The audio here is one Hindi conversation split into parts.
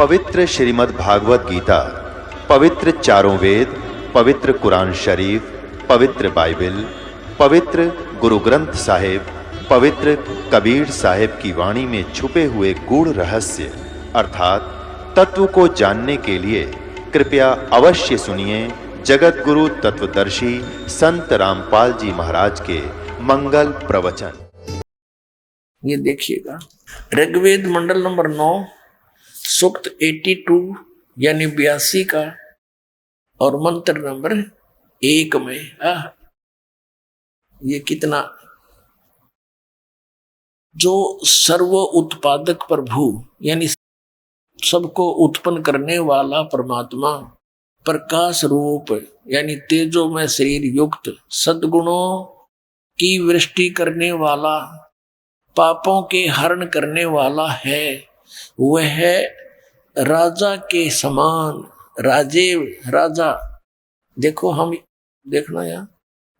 पवित्र श्रीमद् भागवत गीता, पवित्र चारों वेद, पवित्र कुरान शरीफ, पवित्र बाइबल, पवित्र गुरु ग्रंथ साहिब, पवित्र कबीर साहिब की वाणी में छुपे हुए गूढ़ रहस्य अर्थात तत्व को जानने के लिए कृपया अवश्य सुनिए जगत गुरु तत्वदर्शी संत रामपाल जी महाराज के मंगल प्रवचन। ये देखिएगा, ऋग्वेद मंडल नंबर 9 सूक्त 82 यानी 82 का और मंत्र नंबर 1 में ये कितना, जो सर्व उत्पादक प्रभु यानी सबको उत्पन्न करने वाला परमात्मा, प्रकाश रूप यानी तेजोमय शरीर युक्त, सद्गुणों की वृष्टि करने वाला, पापों के हरण करने वाला है, वह राजा के समान राजा। देखो हम देखना यार,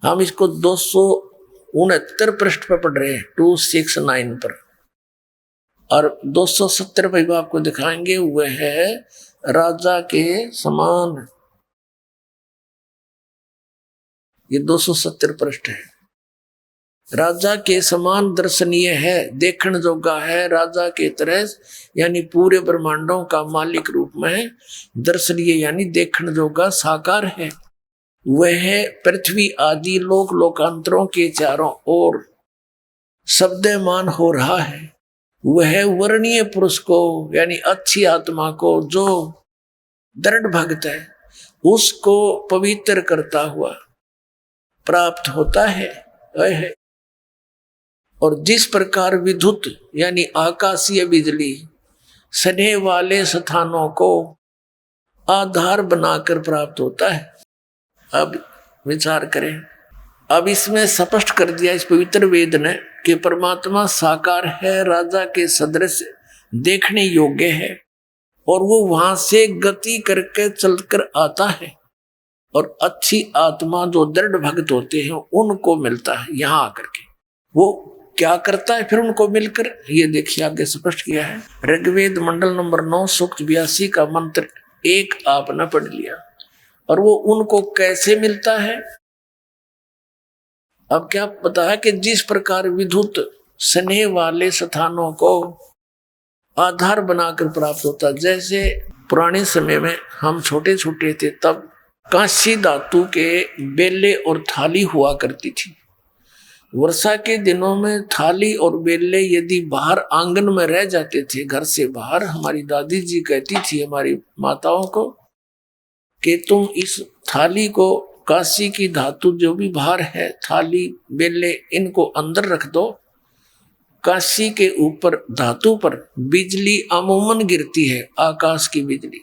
हम इसको 269 पृष्ठ पर पढ़ रहे हैं 269 पर, और 270 पर भी आपको दिखाएंगे वह है राजा के समान। ये 270 पृष्ठ है। राजा के समान दर्शनीय है, देखण जोगा है, राजा के तरह यानी पूरे ब्रह्मांडों का मालिक रूप में दर्शनीय यानी देखण जोगा साकार है। वह पृथ्वी आदि लोक लोकांतरों के चारों ओर शब्दमान हो रहा है। वह वर्णीय पुरुष को यानी अच्छी आत्मा को जो दृढ़ भक्त है उसको पवित्र करता हुआ प्राप्त होता है। और जिस प्रकार विद्युत यानी आकाशीय बिजली सने वाले स्थानों को आधार बनाकर प्राप्त होता है। अब विचार करें, अब इसमें स्पष्ट कर दिया इस पवित्र वेद ने कि परमात्मा साकार है, राजा के सदृश देखने योग्य है, और वो वहां से गति करके चलकर आता है, और अच्छी आत्मा जो दृढ़ भक्त होते हैं उनको मिलता है। यहां आकर के वो क्या करता है फिर उनको मिलकर, ये देखिए आगे स्पष्ट किया है। ऋग्वेद मंडल नंबर 9 सूक्त 82 का मंत्र 1 आपने पढ़ लिया, और वो उनको कैसे मिलता है। अब क्या पता है कि जिस प्रकार विद्युत स्नेह वाले स्थानों को आधार बनाकर प्राप्त होता, जैसे पुराने समय में हम छोटे छोटे थे तब कांसी धातु के बेले और थाली हुआ करती थी। वर्षा के दिनों में थाली और बेले यदि बाहर आंगन में रह जाते थे, घर से बाहर, हमारी दादी जी कहती थी हमारी माताओं को कि तुम इस थाली को, कांसी की धातु जो भी बाहर है, थाली बेले, इनको अंदर रख दो। कांसी के ऊपर धातु पर बिजली अमूमन गिरती है, आकाश की बिजली,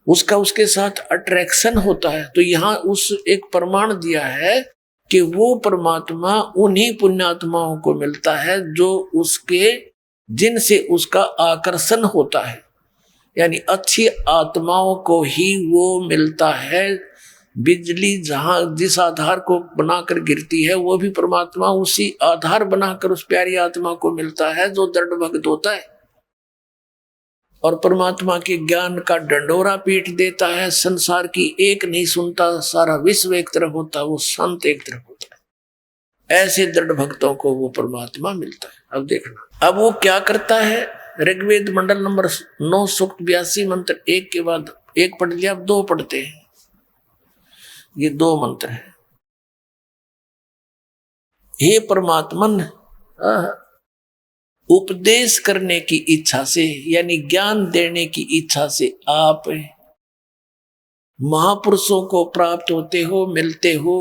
उसका उसके साथ अट्रैक्शन होता है। तो यहाँ उस एक प्रमाण दिया है कि वो परमात्मा उन्हीं पुण्यात्माओं को मिलता है जो उसके, जिनसे उसका आकर्षण होता है, यानी अच्छी आत्माओं को ही वो मिलता है। बिजली जहां जिस आधार को बनाकर गिरती है वो भी परमात्मा उसी आधार बनाकर उस प्यारी आत्मा को मिलता है जो दृढ़ भक्त होता है, और परमात्मा के ज्ञान का डंडोरा पीट देता है। संसार की एक नहीं सुनता, सारा विश्व एक तरफ होता, वो संत एक तरफ होता है। ऐसे दृढ़ भक्तों को वो परमात्मा मिलता है। अब देखना, अब वो क्या करता है। ऋग्वेद मंडल नंबर 9 सूक्त 82 मंत्र 1 के बाद 1 पढ़ लिया, अब 2 पढ़ते हैं। ये 2 मंत्र है। हे परमात्मन, उपदेश करने की इच्छा से यानी ज्ञान देने की इच्छा से आप महापुरुषों को प्राप्त होते हो, मिलते हो,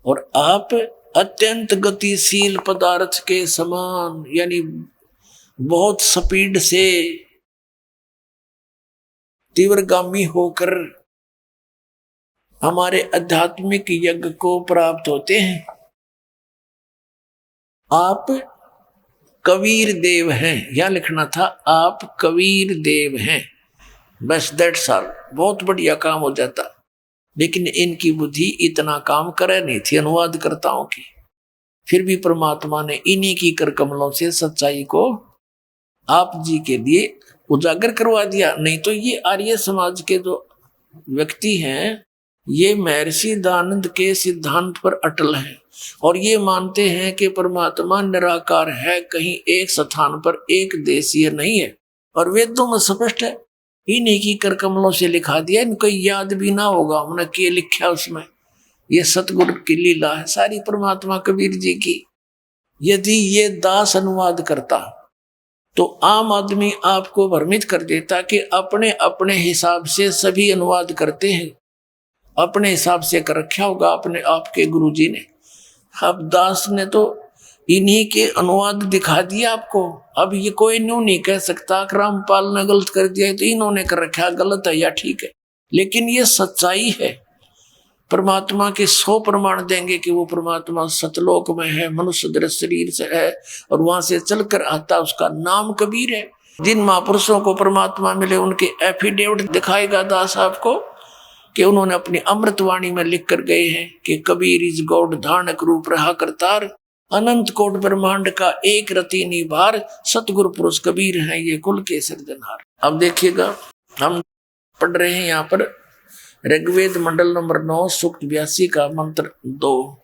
और आप अत्यंत गतिशील पदार्थ के समान यानी बहुत स्पीड से तीव्रगामी होकर हमारे आध्यात्मिक यज्ञ को प्राप्त होते हैं। आप कबीर देव हैं, यहां लिखना था आप कबीर देव हैं, बस दैट्स ऑल, बहुत बढ़िया काम हो जाता। लेकिन इनकी बुद्धि इतना काम करे नहीं थी अनुवादकर्ताओं की, फिर भी परमात्मा ने इन्हीं की कर कमलों से सच्चाई को आप जी के लिए उजागर करवा दिया। नहीं तो ये आर्य समाज के जो व्यक्ति हैं ये महर्षि दयानंद के सिद्धांत पर अटल हैं और ये मानते हैं कि परमात्मा निराकार है, कहीं एक स्थान पर एक देशीय नहीं है। और वेदों में स्पष्ट है, इन्हीं की कर कमलों से लिखा दिया, इनको याद भी ना होगा हमने क्या लिखा उसमें। ये सतगुरु की लीला है सारी परमात्मा कबीर जी की। यदि ये दास अनुवाद करता तो आम आदमी आपको भ्रमित कर देता कि अपने अपने हिसाब से सभी अनुवाद करते हैं, अपने हिसाब से कर रखा होगा अपने आपके गुरुजी ने। अब दास ने तो इन्हीं के अनुवाद दिखा दिया आपको। अब ये कोई न्यू नहीं कह सकता कि रामपाल ने गलत कर दिया तो इन्होंने कर रखा, गलत है या ठीक है। लेकिन ये सच्चाई है। परमात्मा के 100 प्रमाण देंगे कि वो परमात्मा सतलोक में है, मनुष्य दृश्य शरीर से है और वहां से चलकर आता, उसका नाम कबीर है। जिन महापुरुषों को परमात्मा मिले उनके एफिडेविट दिखाएगा दास आपको कि उन्होंने अपनी अमृतवाणी में लिख कर गए हैं कि कबीर इज गॉड धारणक रूप रहा करतार, अनंत कोट ब्रह्मांड का एक रति निभार, सतगुरु पुरुष कबीर हैं ये कुल के सिरजनहार। अब देखिएगा हम पढ़ रहे हैं यहाँ पर ऋग्वेद मंडल नंबर 9 सूक्त 82 का मंत्र 2।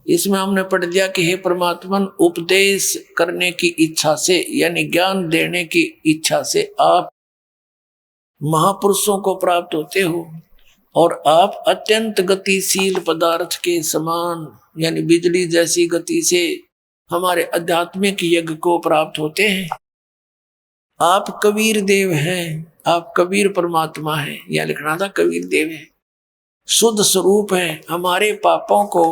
इसमें हमने पढ़ दिया कि हे परमात्मा, उपदेश करने की इच्छा से यानी ज्ञान देने की इच्छा से आप महापुरुषों को प्राप्त होते हो और आप अत्यंत गतिशील पदार्थ के समान यानी बिजली जैसी गति से हमारे आध्यात्मिक यज्ञ को प्राप्त होते हैं। आप कबीर देव हैं, आप कबीर परमात्मा हैं, यह लिखना था कबीर देव है, शुद्ध स्वरूप है, हमारे पापों को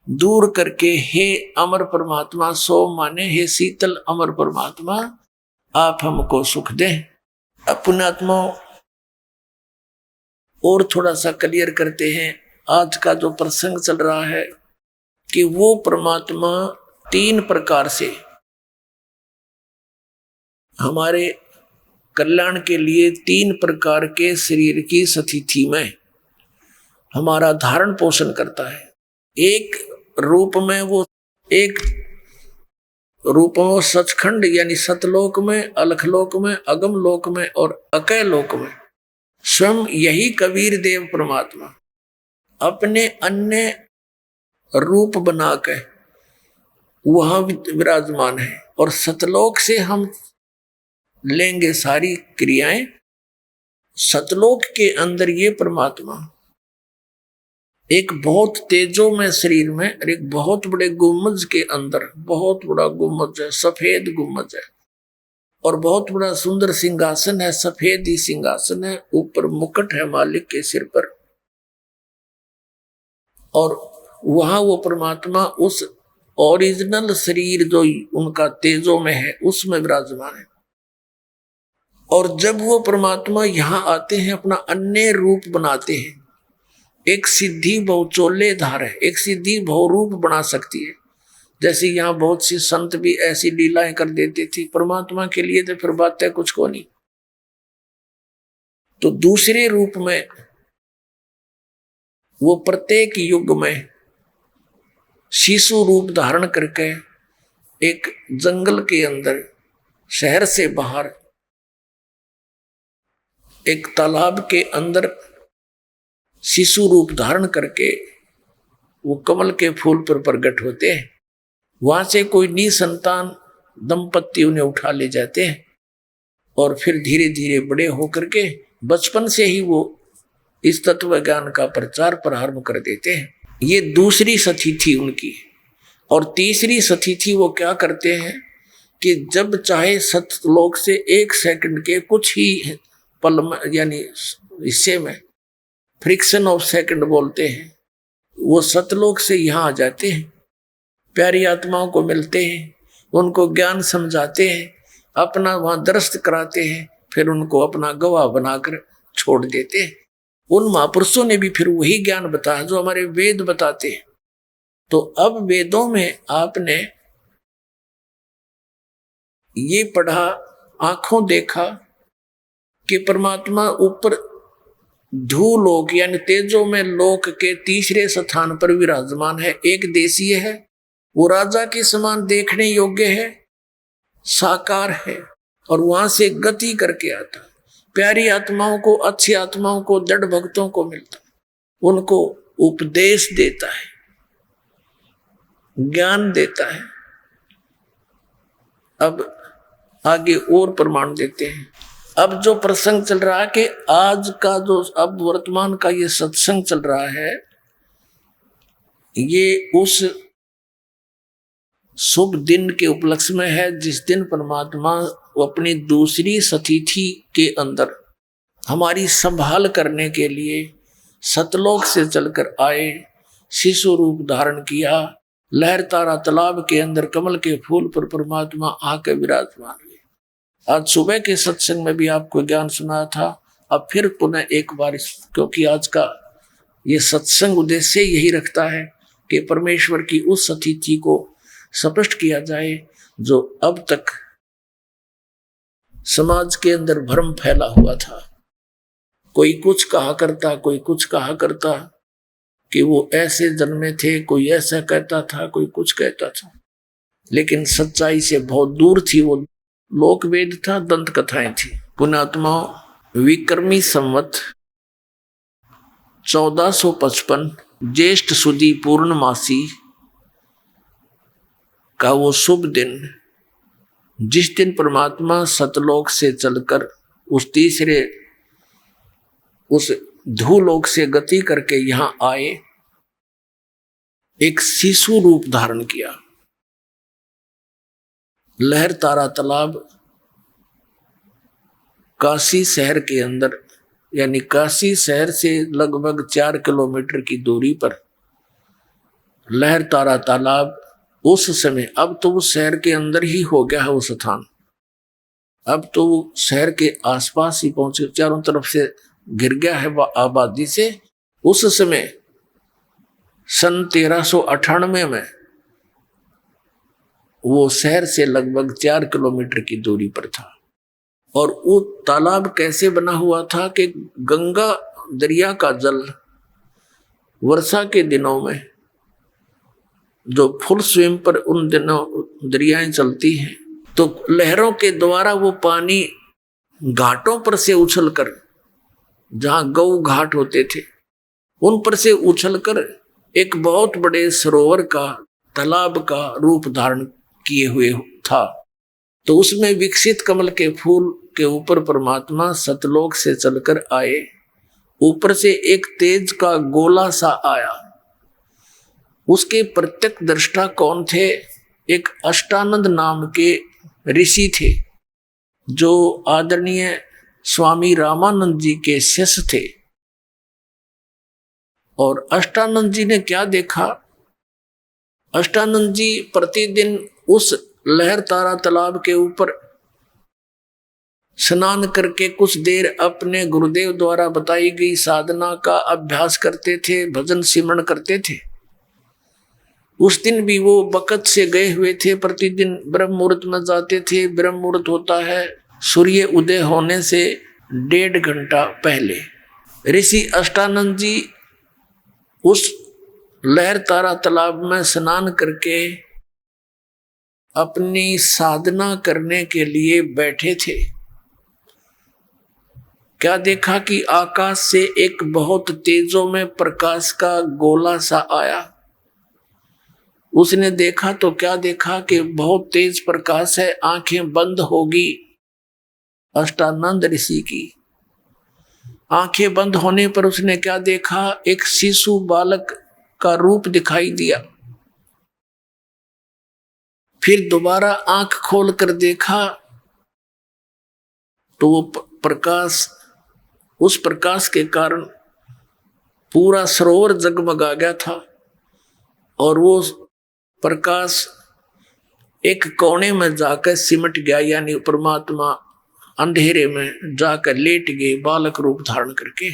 दूर करके हे अमर परमात्मा, सो माने हे शीतल अमर परमात्मा आप हमको सुख दें। अपने आत्मा और थोड़ा सा क्लियर करते हैं। आज का जो प्रसंग चल रहा है कि वो परमात्मा 3 प्रकार से हमारे कल्याण के लिए 3 प्रकार के शरीर की स्थिति में हमारा धारण पोषण करता है। एक रूप में वो सचखंड यानी सतलोक में, अलखलोक में, अगम लोक में और अकय लोक में स्वयं यही कबीर देव परमात्मा अपने अन्य रूप बनाकर वहां विराजमान है। और सतलोक से हम लेंगे सारी क्रियाएं। सतलोक के अंदर ये परमात्मा एक बहुत तेजो में शरीर में एक बहुत बड़े गुम्बज के अंदर, बहुत बड़ा गुम्बज है, सफेद गुम्बज है और बहुत बड़ा सुंदर सिंहासन है, सफेद ही सिंहासन है, ऊपर मुकुट है मालिक के सिर पर। और वहां वो परमात्मा उस ओरिजिनल शरीर जो उनका तेजो में है उसमें विराजमान है। और जब वो परमात्मा यहाँ आते हैं अपना अन्य रूप बनाते हैं, एक सिद्धि बहुचोले धार है, एक सिद्धि बहुरूप बना सकती है। जैसे यहाँ बहुत सी संत भी ऐसी लीलाएं कर देते थे, परमात्मा के लिए तो फिर बात है कुछ को नहीं। तो दूसरे रूप में वो प्रत्येक युग में शिशु रूप धारण करके एक जंगल के अंदर, शहर से बाहर, एक तालाब के अंदर शिशु रूप धारण करके वो कमल के फूल पर प्रकट होते हैं। वहां से कोई निसंतान दंपत्ति उन्हें उठा ले जाते हैं और फिर धीरे धीरे बड़े होकर के बचपन से ही वो इस तत्व ज्ञान का प्रचार प्रारंभ कर देते हैं। ये दूसरी स्थिति उनकी। और तीसरी स्थिति वो क्या करते हैं कि जब चाहे सतलोक से 1 सेकंड के कुछ ही पल में यानी हिस्से में, फ्रिक्शन ऑफ सेकंड बोलते हैं, वो सतलोक से यहाँ आ जाते हैं, प्यारी आत्माओं को मिलते हैं, उनको ज्ञान समझाते हैं, अपना वहाँ दर्शन कराते हैं, फिर उनको अपना गवाह बनाकर छोड़ देते हैं। उन महापुरुषों ने भी फिर वही ज्ञान बताया जो हमारे वेद बताते हैं। तो अब वेदों में आपने ये पढ़ा, आंखों देखा कि परमात्मा ऊपर धूलोक यानी तेजो में लोक के तीसरे स्थान पर विराजमान है, एक देशीय है, वो राजा के समान देखने योग्य है, साकार है, और वहां से गति करके आता। प्यारी आत्माओं को, अच्छी आत्माओं को, दृढ़ भक्तों को मिलता, उनको उपदेश देता है, ज्ञान देता है। अब आगे और प्रमाण देते हैं। अब जो प्रसंग चल रहा है कि आज का जो अब वर्तमान का ये सत्संग चल रहा है, ये उस शुभ दिन के उपलक्ष्य में है जिस दिन परमात्मा अपनी दूसरी सतिथि के अंदर हमारी संभाल करने के लिए सतलोक से चलकर आए, शिशु रूप धारण किया, लहर तारा तालाब के अंदर कमल के फूल पर परमात्मा आकर विराजमान हुए। आज सुबह के सत्संग में भी आपको ज्ञान सुनाया था। अब फिर पुनः एक बार, क्योंकि आज का ये सत्संग उद्देश्य यही रखता है कि परमेश्वर की उस सतिथि को स्पष्ट किया जाए जो अब तक समाज के अंदर भ्रम फैला हुआ था। कोई कुछ कहा करता, कोई कुछ कहा करता कि वो ऐसे जन्मे थे, कोई ऐसा कहता था, कोई कुछ कहता था, लेकिन सच्चाई से बहुत दूर थी। वो लोक वेद था, दंत कथाएं थी। पुण्यात्मा विक्रमी संवत 1455 ज्येष्ठ सुदी पूर्णमासी का वो शुभ दिन, जिस दिन परमात्मा सतलोक से चलकर उस तीसरे उस धूलोक से गति करके यहां आए, एक शिशु रूप धारण किया। लहर तारा तालाब काशी शहर के अंदर, यानी काशी शहर से लगभग 4 किलोमीटर की दूरी पर लहर तारा तालाब उस समय, अब तो वो शहर के अंदर ही हो गया है वो स्थान, अब तो वो शहर के आसपास ही पहुंचे, चारों तरफ से घिर गया है आबादी से। उस समय सन 1398 में वो शहर से लगभग 4 किलोमीटर की दूरी पर था। और वो तालाब कैसे बना हुआ था कि गंगा दरिया का जल वर्षा के दिनों में जो फुल स्विम पर उन दिनों दरियाएं चलती हैं, तो लहरों के द्वारा वो पानी घाटों पर से उछलकर, जहां गौ घाट होते थे, उन पर से उछलकर एक बहुत बड़े सरोवर का, तालाब का रूप धारण किए हुए था। तो उसमें विकसित कमल के फूल के ऊपर परमात्मा सतलोक से चलकर आए। ऊपर से एक तेज का गोला सा आया। उसके प्रत्यक्ष दृष्टा कौन थे? एक अष्टानंद नाम के ऋषि थे, जो आदरणीय स्वामी रामानंद जी के शिष्य थे। और अष्टानंद जी ने क्या देखा? अष्टानंद जी प्रतिदिन उस लहर तारा तालाब के ऊपर स्नान करके कुछ देर अपने गुरुदेव द्वारा बताई गई साधना का अभ्यास करते थे, भजन सिमरण करते थे। उस दिन भी वो बकत से गए हुए थे, प्रतिदिन ब्रह्म मुहूर्त में जाते थे। ब्रह्म मुहूर्त होता है सूर्य उदय होने से 1.5 घंटा पहले। ऋषि अष्टानंद जी उस लहर तारा तालाब में स्नान करके अपनी साधना करने के लिए बैठे थे। क्या देखा कि आकाश से एक बहुत तेजों में प्रकाश का गोला सा आया। उसने देखा तो क्या देखा कि बहुत तेज प्रकाश है। आंखें बंद होगी अष्टानंद ऋषि की। आंखें बंद होने पर उसने क्या देखा? एक शिशु बालक का रूप दिखाई दिया। फिर दोबारा आंख खोल कर देखा तो वो प्रकाश, उस प्रकाश के कारण पूरा सरोवर जगमगा गया था। और वो प्रकाश एक कोने में जाकर सिमट गया, यानी परमात्मा अंधेरे में जाकर लेट गए बालक रूप धारण करके।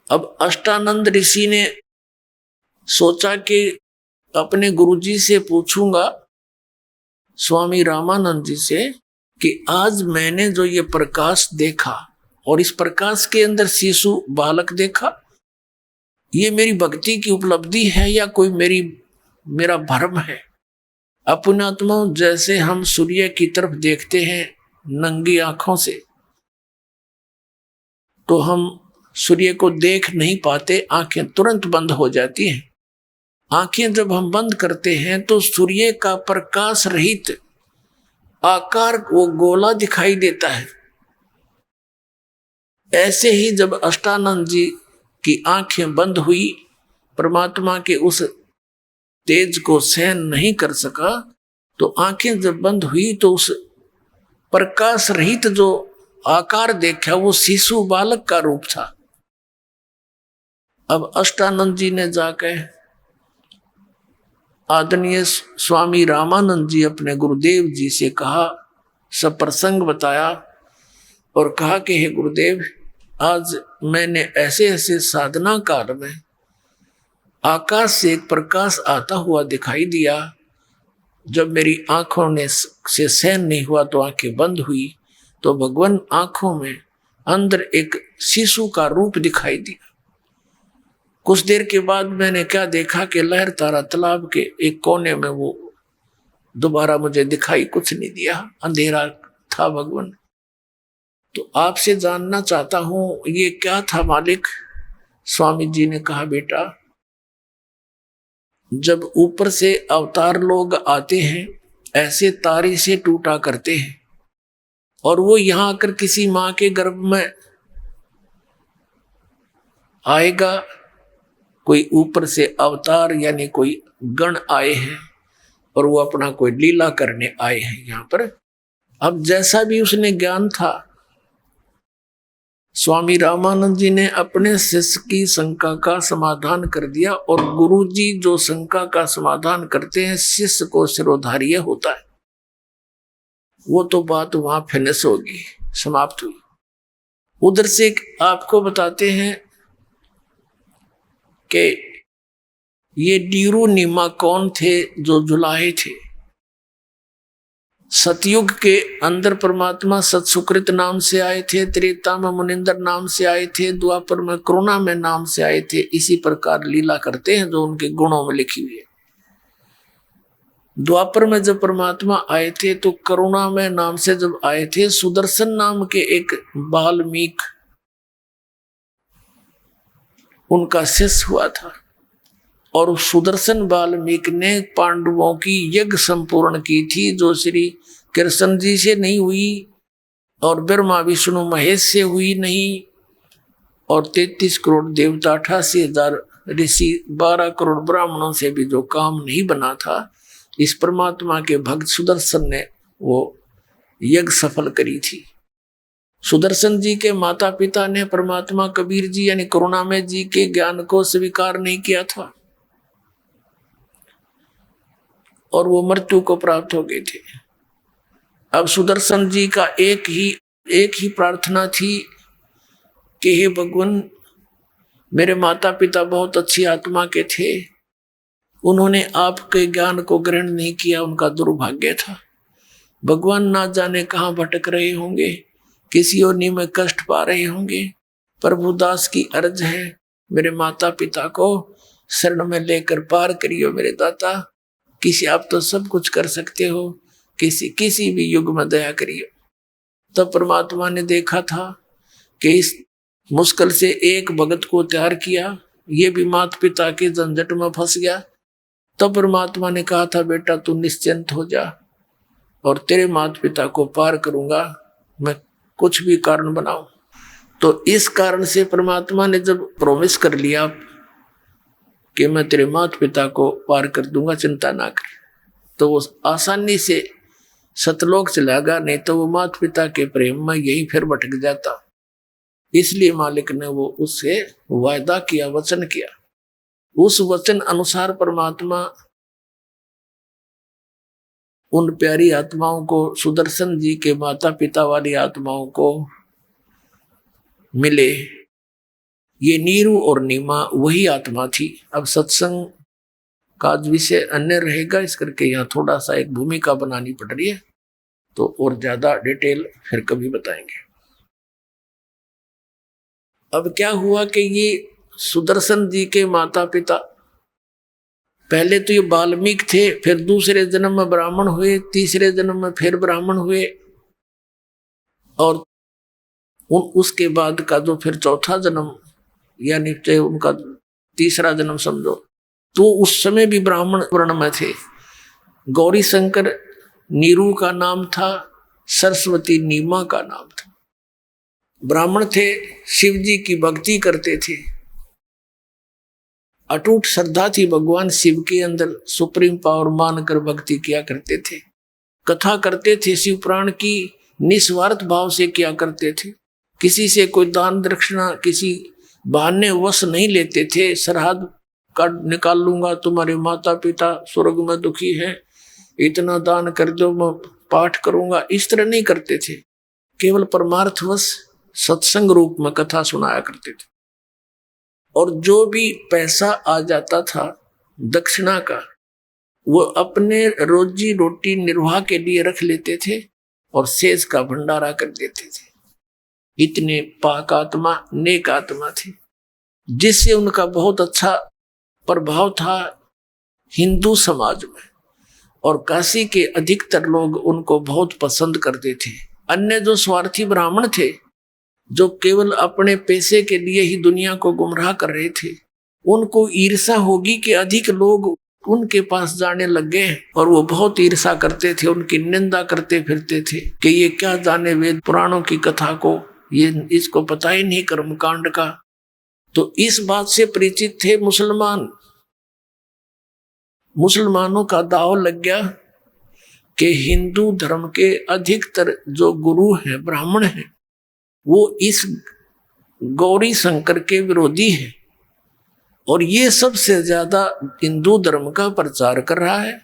अब अष्टानंद ऋषि ने सोचा कि अपने गुरुजी से पूछूंगा, स्वामी रामानंद जी से, कि आज मैंने जो ये प्रकाश देखा और इस प्रकाश के अंदर शिशु बालक देखा, ये मेरी भक्ति की उपलब्धि है या कोई मेरा भ्रम है? अपनात्मा जैसे हम सूर्य की तरफ देखते हैं नंगी आंखों से, तो हम सूर्य को देख नहीं पाते, आंखें तुरंत बंद हो जाती हैं। आंखें जब हम बंद करते हैं तो सूर्य का प्रकाश रहित आकार वो गोला दिखाई देता है। ऐसे ही जब अष्टानंद जी की आंखें बंद हुई, परमात्मा के उस तेज को सहन नहीं कर सका, तो आंखें जब बंद हुई तो उस प्रकाश रहित जो आकार देखा वो शिशु बालक का रूप था। अब अष्टानंद जी ने जाकर आदरणीय स्वामी रामानंद जी अपने गुरुदेव जी से कहा, सब प्रसंग बताया और कहा कि हे गुरुदेव, आज मैंने ऐसे ऐसे साधना काल में आकाश से एक प्रकाश आता हुआ दिखाई दिया। जब मेरी आंखों ने से सहन नहीं हुआ तो आंखें बंद हुई, तो भगवान आंखों में अंदर एक शिशु का रूप दिखाई दिया। कुछ देर के बाद मैंने क्या देखा कि लहर तारा तालाब के एक कोने में वो दोबारा मुझे दिखाई कुछ नहीं दिया, अंधेरा था भगवान। तो आपसे जानना चाहता हूं ये क्या था मालिक। स्वामी जी ने कहा, बेटा, जब ऊपर से अवतार लोग आते हैं ऐसे तारे से टूटा करते हैं, और वो यहां आकर किसी मां के गर्भ में आएगा, कोई ऊपर से अवतार यानी कोई गण आए हैं और वो अपना कोई लीला करने आए हैं यहां पर। अब जैसा भी उसने ज्ञान था, स्वामी रामानंद जी ने अपने शिष्य की शंका का समाधान कर दिया, और गुरु जी जो शंका का समाधान करते हैं शिष्य को शिरोधार्य होता है। वो तो बात वहां फिनिश होगी, समाप्त हुई। उधर से आपको बताते हैं कि ये डीरू नीमा कौन थे जो जुलाहे थे। सतयुग के अंदर परमात्मा सत्सुकृत नाम से आए थे, त्रेता में मुनिंदर नाम से आए थे, द्वापर में करुणा में नाम से आए थे। इसी प्रकार लीला करते हैं जो उनके गुणों में लिखी हुई है। द्वापर में जब परमात्मा आए थे तो करुणा में नाम से जब आए थे, सुदर्शन नाम के एक वाल्मीक उनका शिष्य हुआ था, और सुदर्शन वाल्मीकि ने पांडवों की यज्ञ संपूर्ण की थी, जो श्री कृष्ण जी से नहीं हुई और ब्रह्मा विष्णु महेश से हुई नहीं, और 33 करोड़ देवता 88,000 ऋषि 12 करोड़ ब्राह्मणों से भी जो काम नहीं बना था, इस परमात्मा के भक्त सुदर्शन ने वो यज्ञ सफल करी थी। सुदर्शन जी के माता पिता ने परमात्मा कबीर जी यानी करुणामय जी के ज्ञान को स्वीकार नहीं किया था, और वो मृत्यु को प्राप्त हो गए थे। अब सुदर्शन जी का एक ही प्रार्थना थी कि हे भगवान, मेरे माता पिता बहुत अच्छी आत्मा के थे, उन्होंने आपके ज्ञान को ग्रहण नहीं किया, उनका दुर्भाग्य था। भगवान ना जाने कहाँ भटक रहे होंगे, किसी योनि में कष्ट पा रहे होंगे। प्रभु दास की अर्ज है, मेरे माता पिता को शरण में लेकर पार करियो मेरे दाता। किसी आप तो सब कुछ कर सकते हो, किसी भी युग में दया करियो। तब परमात्मा ने देखा था कि इस मुश्किल से एक भगत को तैयार किया, ये भी माता पिता के झंझट में फंस गया। तब परमात्मा ने कहा था, बेटा तू निश्चिंत हो जा और तेरे माता पिता को पार करूंगा, मैं कुछ भी कारण बनाऊं। तो इस कारण से परमात्मा ने जब प्रॉमिस कर लिया कि मैं तेरे माता पिता को पार कर दूंगा, चिंता ना कर, तो वो आसानी से सतलोक चला गया, नहीं तो वो माता पिता के प्रेम में यही फिर भटक जाता। इसलिए मालिक ने वो उससे वायदा किया, वचन किया। उस वचन अनुसार परमात्मा उन प्यारी आत्माओं को, सुदर्शन जी के माता पिता वाली आत्माओं को मिले। ये नीरू और नीमा वही आत्मा थी। अब सत्संग का विषय अन्य रहेगा, इस करके यहाँ थोड़ा सा एक भूमिका बनानी पड़ रही है, तो और ज्यादा डिटेल फिर कभी बताएंगे। अब क्या हुआ कि ये सुदर्शन जी के माता पिता पहले तो ये वाल्मीकि थे, फिर दूसरे जन्म में ब्राह्मण हुए, तीसरे जन्म में फिर ब्राह्मण हुए, और उसके बाद का जो फिर चौथा जन्म, यानी चाहे उनका तीसरा जन्म समझो, तो उस समय भी ब्राह्मण वर्ण में थे। गौरी शंकर नीरू का नाम था, सरस्वती नीमा का नाम था। ब्राह्मण थे, शिव जी की भक्ति करते थे, अटूट श्रद्धा थी भगवान शिव के अंदर, सुप्रीम पावर मानकर भक्ति किया करते थे, कथा करते थे शिव पुराण की, निस्वार्थ भाव से किया करते थे, किसी से कोई दान दक्षिणा किसी बहाने वश नहीं लेते थे। श्राद्ध का निकाल लूंगा, तुम्हारे माता पिता स्वर्ग में दुखी हैं, इतना दान कर दो, मैं पाठ करूंगा, इस तरह नहीं करते थे। केवल परमार्थवश सत्संग रूप में कथा सुनाया करते थे। और जो भी पैसा आ जाता था दक्षिणा का, वो अपने रोजी रोटी निर्वाह के लिए रख लेते थे और शेष का भंडारा कर देते थे। इतने पाक आत्मा, नेक आत्मा थे, जिससे उनका बहुत अच्छा प्रभाव था हिंदू समाज में, और काशी के अधिकतर लोग उनको बहुत पसंद करते थे। अन्य जो स्वार्थी ब्राह्मण थे, जो केवल अपने पैसे के लिए ही दुनिया को गुमराह कर रहे थे, उनको ईर्ष्या होगी कि अधिक लोग उनके पास जाने लग गए, और वो बहुत ईर्ष्या करते थे, उनकी निंदा करते फिरते थे कि ये क्या जाने वेद पुराणों की कथा को, ये इसको पता ही नहीं कर्मकांड का। तो इस बात से परिचित थे मुसलमान। मुसलमानों का दाव लग गया कि हिंदू धर्म के अधिकतर जो गुरु हैं, ब्राह्मण हैं, वो इस गौरी शंकर के विरोधी हैं, और ये सबसे ज्यादा हिंदू धर्म का प्रचार कर रहा है।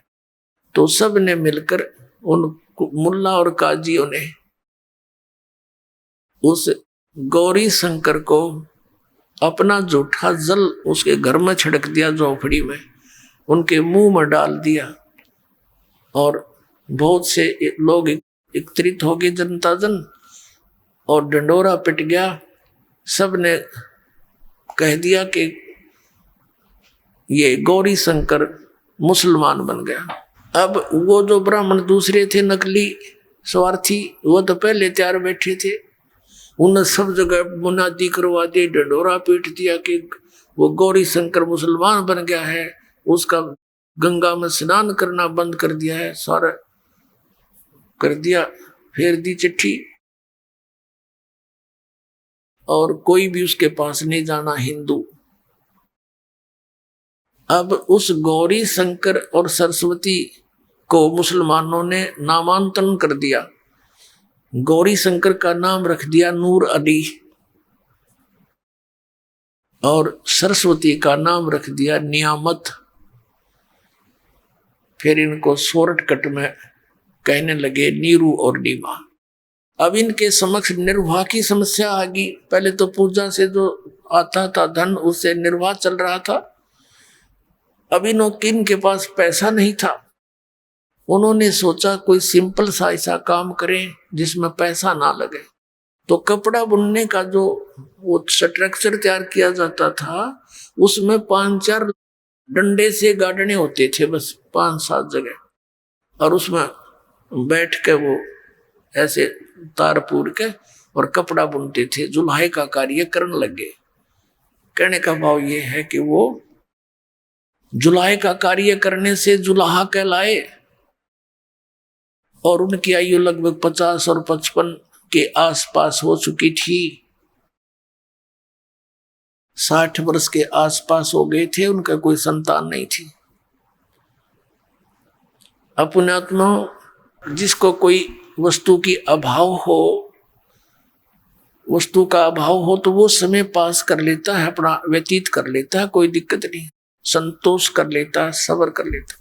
तो सब ने मिलकर उन मुल्ला और काजियों ने उस गौरी शंकर को अपना जूठा जल उसके घर में छिड़क दिया, झोपड़ी में उनके मुंह में डाल दिया, और बहुत से लोग एकत्रित हो गए, जनता जन, और डंडोरा पिट गया। सब ने कह दिया कि ये गौरी शंकर मुसलमान बन गया। अब वो जो ब्राह्मण दूसरे थे, नकली स्वार्थी, वो तो पहले तैयार बैठे थे, उन्हें सब जगह मुनादी करवा दी, डंडोरा पीट दिया कि वो गौरी शंकर मुसलमान बन गया है, उसका गंगा में स्नान करना बंद कर दिया है, सारा कर दिया, फेर दी चिट्ठी, और कोई भी उसके पास नहीं जाना हिंदू। अब उस गौरी शंकर और सरस्वती को मुसलमानों ने नामांतरण कर दिया। गौरी शंकर का नाम रख दिया नूर अली, और सरस्वती का नाम रख दिया नियामत। फिर इनको शॉर्टकट में कहने लगे नीरू और नीमा। अब इनके समक्ष निर्वाह की समस्या आ गई। पहले तो पूजा से जो आता था धन, उससे निर्वाह चल रहा था। अब इनके पास पैसा नहीं था। उन्होंने सोचा कोई सिंपल सा ऐसा काम करें जिसमें पैसा ना लगे। तो कपड़ा बुनने का जो वो स्ट्रक्चर तैयार किया जाता था, उसमें 5-4 डंडे से गाड़ने होते थे, बस 5-7 जगह, और उसमें बैठ के वो ऐसे तार पूर के और कपड़ा बुनते थे। जुल्हाई का कार्य करने लगे। कहने का भाव ये है कि वो जुल्हाई का कार्य करने से जुल्हा कहलाए, और उनकी आयु लगभग 50 और 55 के आसपास हो चुकी थी। 60 वर्ष के आसपास हो गए थे, उनका कोई संतान नहीं थी। अपने आत्मा, जिसको कोई वस्तु की अभाव हो, वस्तु का अभाव हो, तो वो समय पास कर लेता है, अपना व्यतीत कर लेता है, कोई दिक्कत नहीं, संतोष कर लेता है, सब्र कर लेता है।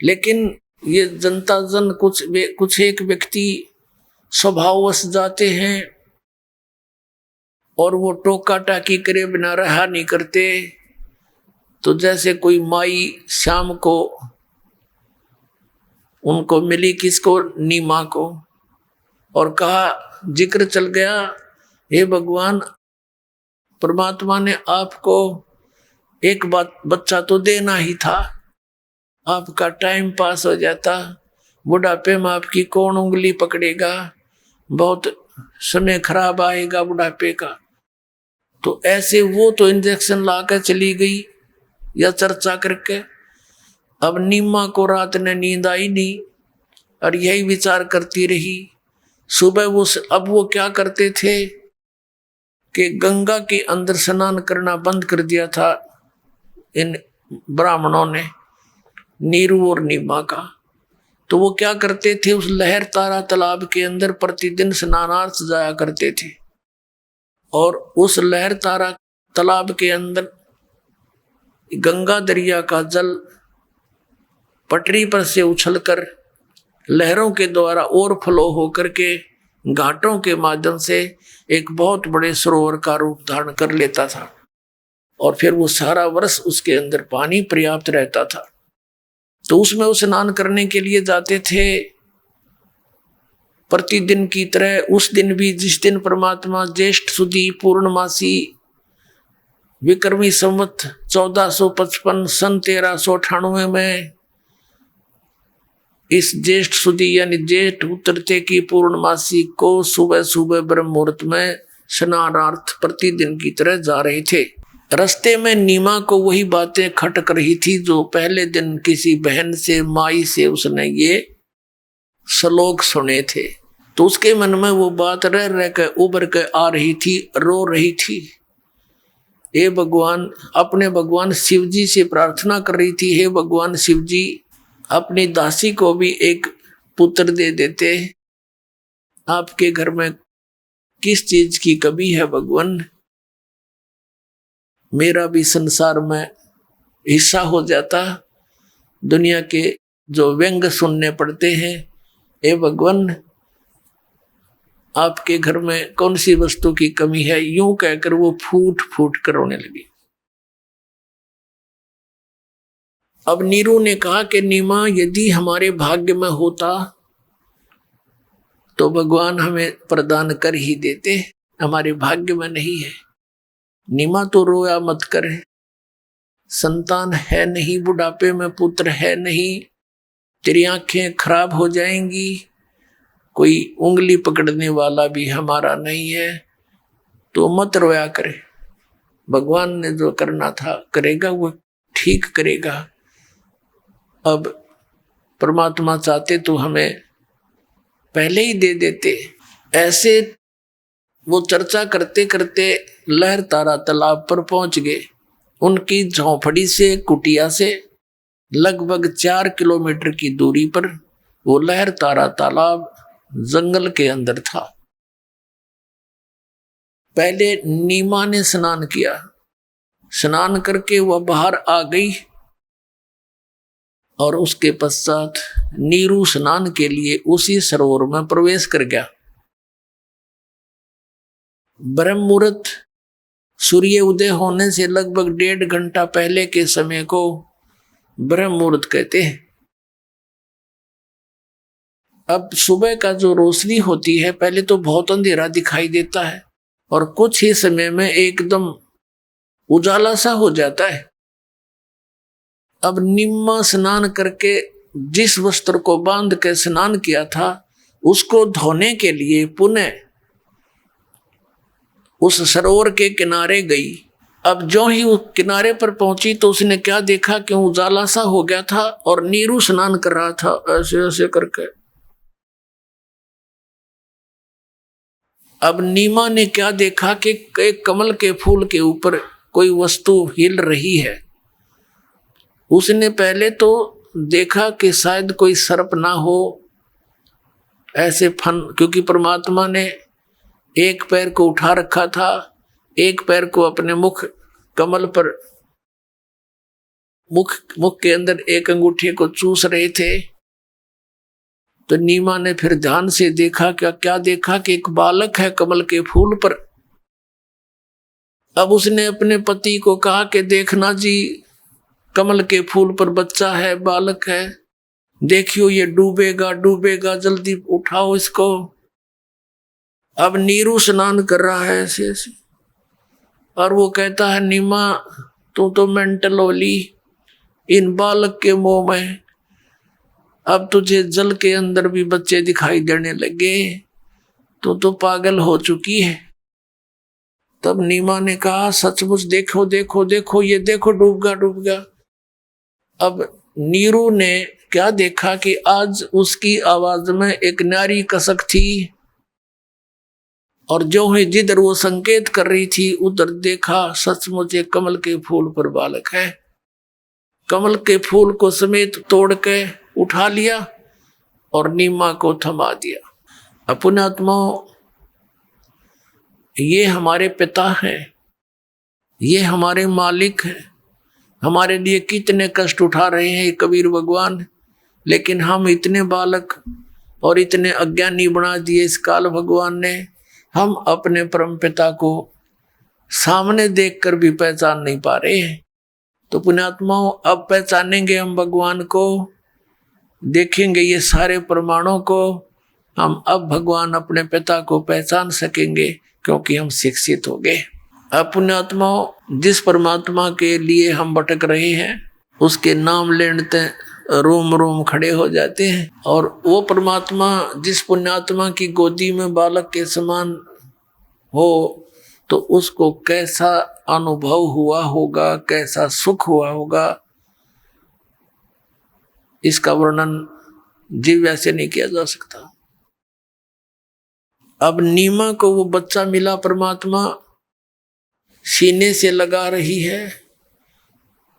लेकिन ये जनता जन कुछ एक व्यक्ति स्वभाववश जाते हैं, और वो टोका टाकी करे बिना रहा नहीं करते। तो जैसे कोई माई शाम को उनको मिली, किसको, नीमा को, और कहा, जिक्र चल गया, हे भगवान, परमात्मा ने आपको एक बात बच्चा तो देना ही था, आपका टाइम पास हो जाता, बुढ़ापे में आपकी कौन उंगली पकड़ेगा, बहुत समय खराब आएगा बुढ़ापे का। तो ऐसे वो तो इंजेक्शन लाकर चली गई या चर्चा करके। अब नीमा को रात में नींद आई नहीं और यही विचार करती रही। सुबह अब वो क्या करते थे कि गंगा के अंदर स्नान करना बंद कर दिया था इन ब्राह्मणों ने, नीरू और नीमा का। तो वो क्या करते थे, उस लहर तारा तालाब के अंदर प्रतिदिन स्नानार्थ जाया करते थे। और उस लहर तारा तालाब के अंदर गंगा दरिया का जल पटरी पर से उछलकर लहरों के द्वारा ओवरफ्लो होकर के घाटों के माध्यम से एक बहुत बड़े सरोवर का रूप धारण कर लेता था। और फिर वो सारा वर्ष उसके अंदर पानी पर्याप्त रहता था। तो उसमें वो स्नान करने के लिए जाते थे प्रतिदिन की तरह। उस दिन भी, जिस दिन परमात्मा ज्येष्ठ सुदी पूर्णमासी विक्रमी संवत 1455 सन 1398 में इस ज्येष्ठ सुदी यानी जेठ उतरते की पूर्णमासी को सुबह सुबह ब्रह्म मुहूर्त में स्नानार्थ प्रतिदिन की तरह जा रहे थे। रास्ते में नीमा को वही बातें खटक रही थी जो पहले दिन किसी बहन से, माई से उसने ये श्लोक सुने थे। तो उसके मन में वो बात रह रह के उभर के आ रही थी, रो रही थी। हे भगवान, अपने भगवान शिव जी से प्रार्थना कर रही थी, हे भगवान शिव जी, अपनी दासी को भी एक पुत्र दे देते। आपके घर में किस चीज की कमी है भगवान, मेरा भी संसार में हिस्सा हो जाता। दुनिया के जो व्यंग सुनने पड़ते हैं, हे भगवान आपके घर में कौन सी वस्तु की कमी है, यूं कहकर वो फूट फूट कर रोने लगी। अब नीरू ने कहा कि नीमा, यदि हमारे भाग्य में होता तो भगवान हमें प्रदान कर ही देते, हमारे भाग्य में नहीं है। नीमा तो रोया मत कर, संतान है नहीं, बुढ़ापे में पुत्र है नहीं, तेरी आंखें खराब हो जाएंगी, कोई उंगली पकड़ने वाला भी हमारा नहीं है, तो मत रोया करे। भगवान ने जो करना था करेगा, वो ठीक करेगा। अब परमात्मा चाहते तो हमें पहले ही दे देते। ऐसे वो चर्चा करते करते लहर तारा तालाब पर पहुंच गए। उनकी झोंपड़ी से, कुटिया से लगभग 4 किलोमीटर की दूरी पर वो लहर तारा तालाब जंगल के अंदर था। पहले नीमा ने स्नान किया, स्नान करके वह बाहर आ गई और उसके पश्चात नीरू स्नान के लिए उसी सरोवर में प्रवेश कर गया। ब्रह्म मुहूर्त सूर्य उदय होने से लगभग 1.5 घंटा पहले के समय को ब्रह्म मुहूर्त कहते हैं। अब सुबह का जो रोशनी होती है, पहले तो बहुत अंधेरा दिखाई देता है और कुछ ही समय में एकदम उजाला सा हो जाता है। अब निम्मा स्नान करके जिस वस्त्र को बांध के स्नान किया था, उसको धोने के लिए पुनः उस सरोवर के किनारे गई। अब जो ही उस किनारे पर पहुंची तो उसने क्या देखा कि उजाला सा हो गया था और नीरू स्नान कर रहा था ऐसे ऐसे करके। अब नीमा ने क्या देखा कि एक कमल के फूल के ऊपर कोई वस्तु हिल रही है। उसने पहले तो देखा कि शायद कोई सर्प ना हो, ऐसे फन, क्योंकि परमात्मा ने एक पैर को उठा रखा था, एक पैर को अपने मुख कमल पर, मुख के अंदर एक अंगूठे को चूस रहे थे। तो नीमा ने फिर ध्यान से देखा, क्या देखा कि एक बालक है कमल के फूल पर। अब उसने अपने पति को कहा कि देखना जी, कमल के फूल पर बच्चा है, बालक है, देखियो ये डूबेगा डूबेगा, जल्दी उठाओ इसको। अब नीरू स्नान कर रहा है ऐसे ऐसे और वो कहता है नीमा तू तो मेंटल होली, इन बालक के मोह में अब तुझे जल के अंदर भी बच्चे दिखाई देने लगे, तो पागल हो चुकी है। तब नीमा ने कहा सचमुच देखो देखो देखो, ये देखो डूब गया डूब गया। अब नीरू ने क्या देखा कि आज उसकी आवाज में एक नारी कसक थी, और जो ही जिधर वो संकेत कर रही थी उधर देखा सचमुच एक कमल के फूल पर बालक है। कमल के फूल को समेत तोड़ के उठा लिया और नीमा को थमा दिया। पुण्यात्मा, ये हमारे पिता हैं, ये हमारे मालिक हैं, हमारे लिए कितने कष्ट उठा रहे हैं कबीर भगवान, लेकिन हम इतने बालक और इतने अज्ञानी बना दिए इस काल भगवान ने। हम अपने परम पिता को सामने देखकर भी पहचान नहीं पा रहे हैं। तो पुण्यात्माओं, अब पहचानेंगे हम भगवान को, देखेंगे ये सारे प्रमाणों को, हम अब भगवान अपने पिता को पहचान सकेंगे, क्योंकि हम शिक्षित हो गए। अब पुण्यात्माओं, जिस परमात्मा के लिए हम भटक रहे हैं उसके नाम लेते रोम रोम खड़े हो जाते हैं। और वो परमात्मा जिस पुण्यात्मा की गोदी में बालक के समान हो, तो उसको कैसा अनुभव हुआ होगा, कैसा सुख हुआ होगा, इसका वर्णन जीव से नहीं किया जा सकता। अब नीमा को वो बच्चा मिला, परमात्मा सीने से लगा रही है,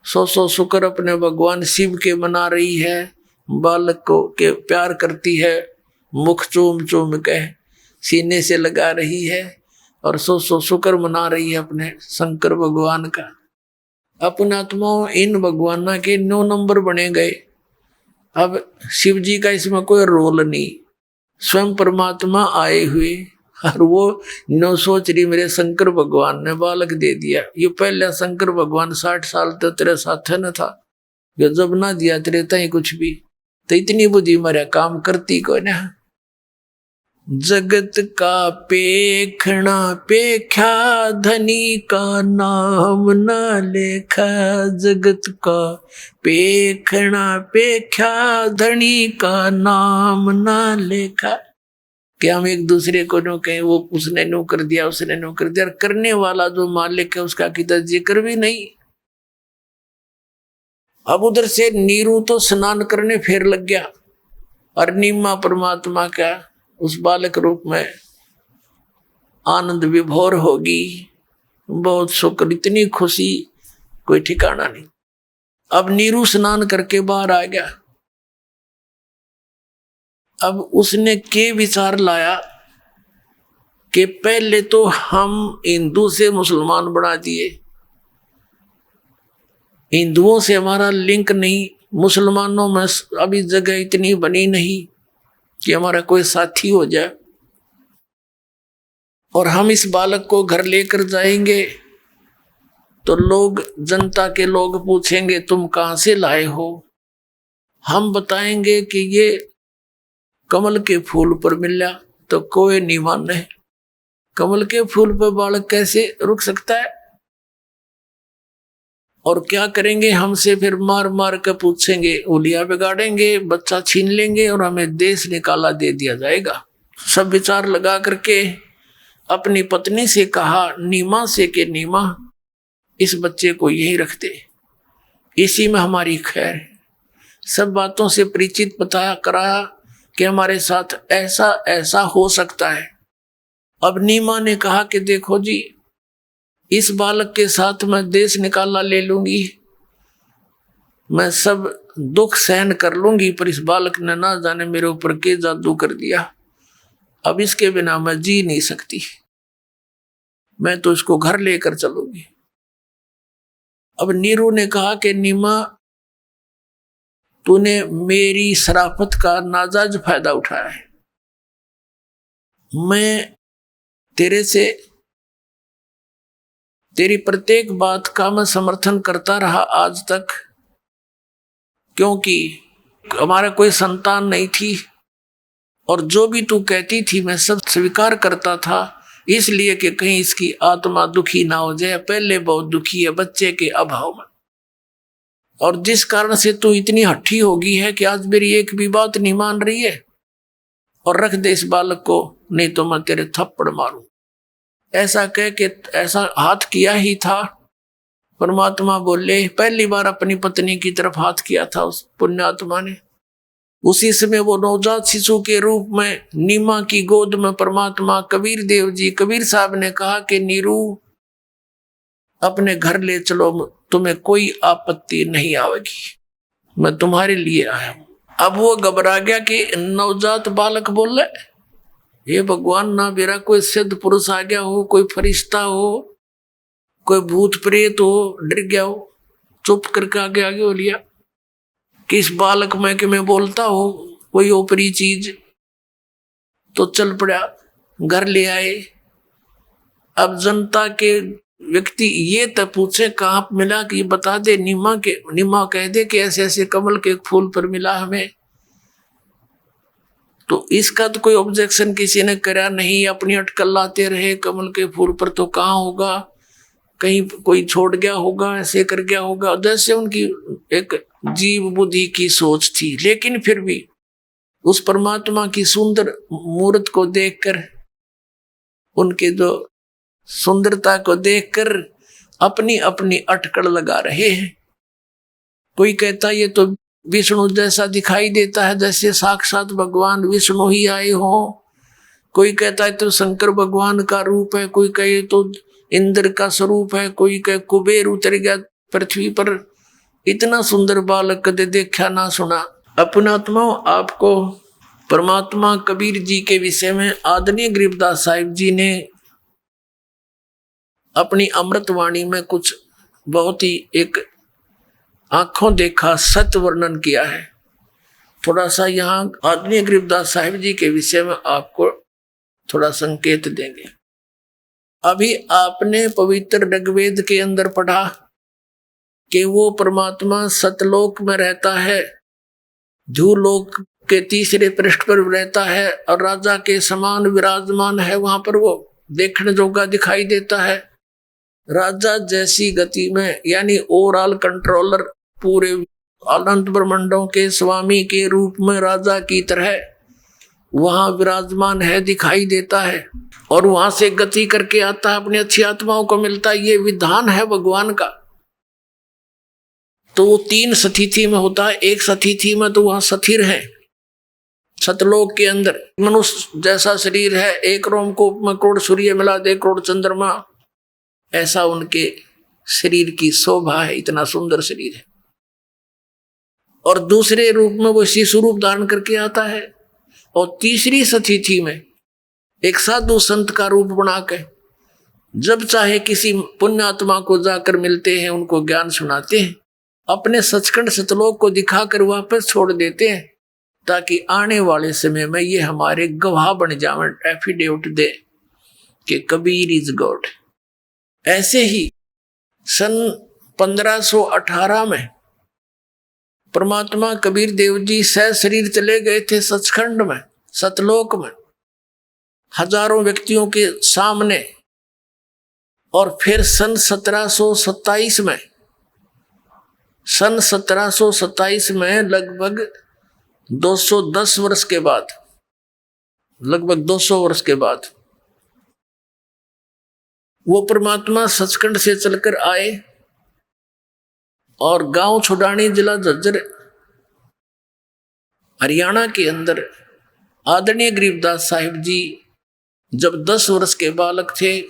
सौ शुक्र अपने भगवान शिव के मना रही है, बालक को के प्यार करती है, मुख चूम चूम के सीने से लगा रही है, और सौ शुक्र मना रही है अपने शंकर भगवान का। अपने आत्माओं, इन भगवाना के 9 नंबर बने गए। अब शिव जी का इसमें कोई रोल नहीं, स्वयं परमात्मा आए हुए, और वो 9 सोच रही मेरे शंकर भगवान ने बालक दे दिया। ये पहले शंकर भगवान 60 साल तो तेरे साथ न था, जब ना दिया तेरे तय कुछ भी, तो इतनी बुद्धि मेरा काम करती को ना। जगत का पेखना पेख्या, धनी का नाम न लेखा। जगत का पेखना पेख्या, धनी का नाम न लेखा। कि हम एक दूसरे को नो कहें वो उसने नो कर दिया, उसने नो कर दिया, करने वाला जो मालिक है उसका कितना जिक्र भी नहीं। अब उधर से नीरू तो स्नान करने फिर लग गया, और नीमा परमात्मा का उस बालक रूप में आनंद विभोर होगी, बहुत शुक्र, इतनी खुशी कोई ठिकाना नहीं। अब नीरू स्नान करके बाहर आ गया। अब उसने के विचार लाया कि पहले तो हम हिंदू से मुसलमान बना दिए, हिंदुओं से हमारा लिंक नहीं, मुसलमानों में अभी जगह इतनी बनी नहीं कि हमारा कोई साथी हो जाए, और हम इस बालक को घर लेकर जाएंगे तो लोग, जनता के लोग पूछेंगे तुम कहां से लाए हो। हम बताएंगे कि ये कमल के फूल पर मिला, तो कोई नहीं माने। कमल के फूल पर बालक कैसे रुक सकता है। और क्या करेंगे, हमसे फिर मार मार कर पूछेंगे, उलिया बिगाड़ेंगे, बच्चा छीन लेंगे और हमें देश निकाला दे दिया जाएगा। सब विचार लगा करके अपनी पत्नी से कहा, नीमा से, कि नीमा इस बच्चे को यही रखते, इसी में हमारी खैर है। सब बातों से परिचित बताया कराया कि हमारे साथ ऐसा ऐसा हो सकता है। अब नीमा ने कहा कि देखो जी, इस बालक के साथ मैं देश निकाला ले लूंगी, मैं सब दुख सहन कर लूंगी, पर इस बालक ने ना जाने मेरे ऊपर के जादू कर दिया। अब इसके बिना मैं जी नहीं सकती, मैं तो इसको घर लेकर चलूंगी। अब नीरू ने कहा कि नीमा, तूने मेरी शराफत का नाजायज फायदा उठाया है। मैं तेरे से तेरी प्रत्येक बात का मैं समर्थन करता रहा आज तक, क्योंकि हमारा कोई संतान नहीं थी, और जो भी तू कहती थी मैं सब स्वीकार करता था, इसलिए कि कहीं इसकी आत्मा दुखी ना हो जाए। पहले बहुत दुखी है बच्चे के अभाव में। और जिस कारण से तू इतनी हट्ठी होगी है कि आज मेरी एक भी बात नहीं मान रही है, और रख दे इस बालक को, नहीं तो मैं तेरे थप्पड़ मारूं। ऐसा कह के ऐसा हाथ किया ही था। परमात्मा बोले, पहली बार अपनी पत्नी की तरफ हाथ किया था उस पुण्यात्मा ने। उसी समय वो नवजात शिशु के रूप में नीमा की गोद में परमात्मा कबीर देव जी, कबीर साहब ने कहा कि नीरू अपने घर ले चलो, तुम्हें कोई आपत्ति नहीं आवेगी, मैं तुम्हारे लिए आया हूं। अब वो घबरा गया कि नवजात बालक बोल रहे, हे भगवान, ना मेरा कोई सिद्ध पुरुष आ गया हो, कोई फरिश्ता हो, कोई भूत प्रेत हो, डर गया हो। चुप करके आगे आगे हो लिया कि इस बालक में कि मैं बोलता हो कोई ऊपरी चीज। तो चल पड़ा, घर ले आए। अब जनता के व्यक्ति ये तब पूछे कहाँ मिला, कि बता दे, नीमा कह दे कि ऐसे ऐसे कमल के फूल पर मिला हमें। तो इसका तो कोई ऑब्जेक्शन किसी ने करा नहीं, अपनी अटकल लाते रहे, कमल के फूल पर तो कहाँ होगा, कहीं कोई छोड़ गया होगा, ऐसे कर गया होगा, जैसे उनकी एक जीव बुद्धि की सोच थी। लेकिन फिर भी उस परमात्मा की सुंदर मूर्त को देखकर, उनके जो सुंदरता को देखकर अपनी अपनी अटकल लगा रहे हैं। कोई कहता ये तो विष्णु जैसा दिखाई देता है, जैसे साक्षात भगवान विष्णु ही आए हो। कोई कहता है तो शंकर भगवान का रूप है, कोई कहे तो इंद्र का स्वरूप है, कोई कहे कुबेर उतर गया पृथ्वी पर। इतना सुंदर बालक कदे देखा ना सुना। अपनात्मा, आपको परमात्मा कबीर जी के विषय में आदरणीय गरीबदास साहिब जी ने अपनी अमृतवाणी में कुछ बहुत ही एक आंखों देखा सत्य वर्णन किया है। थोड़ा सा यहाँ आदरणीय गरीबदास साहिब जी के विषय में आपको थोड़ा संकेत देंगे। अभी आपने पवित्र ऋग्वेद के अंदर पढ़ा कि वो परमात्मा सतलोक में रहता है, ध्रुवलोक के तीसरे पृष्ठ पर रहता है, और राजा के समान विराजमान है। वहां पर वो देखने जोगा दिखाई देता है। राजा जैसी गति में, यानी ओवरऑल कंट्रोलर, पूरे अनंत ब्रह्मांडों के स्वामी के रूप में राजा की तरह वहां विराजमान है, दिखाई देता है, और वहां से गति करके आता है, अपनी अच्छी आत्माओं को मिलता है। ये विधान है भगवान का। तो वो 3 स्थिति में होता है। एक स्थिति में तो वहां स्थिर है, सतलोक के अंदर मनुष्य जैसा शरीर है, 1 रोमकूप में करोड़ सूर्य मिला दे, करोड़ चंद्रमा, ऐसा उनके शरीर की शोभा है, इतना सुंदर शरीर है। और दूसरे रूप में वो शिशु रूप धारण करके आता है। और तीसरी स्थिति में एक साधु संत का रूप बनाकर जब चाहे किसी पुण्यात्मा को जाकर मिलते हैं, उनको ज्ञान सुनाते हैं, अपने सचखंड सतलोक को दिखाकर वापस छोड़ देते हैं, ताकि आने वाले समय में ये हमारे गवाह बन जावे, एफिडेविट दे कि कबीर इज गॉड। ऐसे ही सन 1518 में परमात्मा कबीर देव जी सह शरीर चले गए थे सचखंड में, सतलोक में, हजारों व्यक्तियों के सामने। और फिर सन 1727 में लगभग 210 वर्ष के बाद, लगभग 200 वर्ष के बाद वो परमात्मा सचखंड से चलकर आए, और गांव छुडानी, जिला झज्जर, हरियाणा के अंदर आदरणीय गरीबदास साहिब जी जब 10 वर्ष के बालक थे,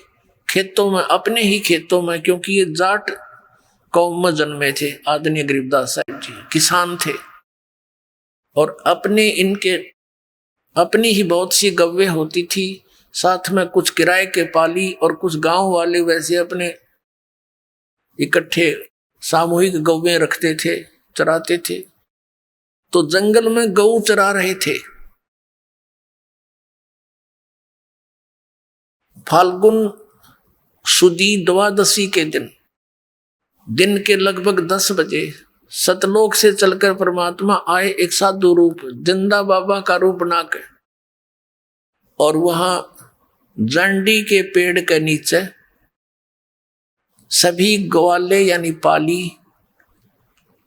खेतों में, अपने ही खेतों में, क्योंकि ये जाट कौम में जन्मे थे, आदरणीय गरीबदास साहिब जी किसान थे, और अपने इनके अपनी ही बहुत सी गव्वें होती थी, साथ में कुछ किराए के पाली, और कुछ गांव वाले वैसे अपने इकट्ठे सामूहिक गौवें रखते थे, चराते थे। तो जंगल में गऊ चरा रहे थे। फाल्गुन सुदी द्वादशी के दिन के लगभग 10 बजे सतलोक से चलकर परमात्मा आए, एक साधु रूप, जिंदा बाबा का रूप बनाकर, और वहां जंडी के पेड़ के नीचे सभी ग्वाले यानी पाली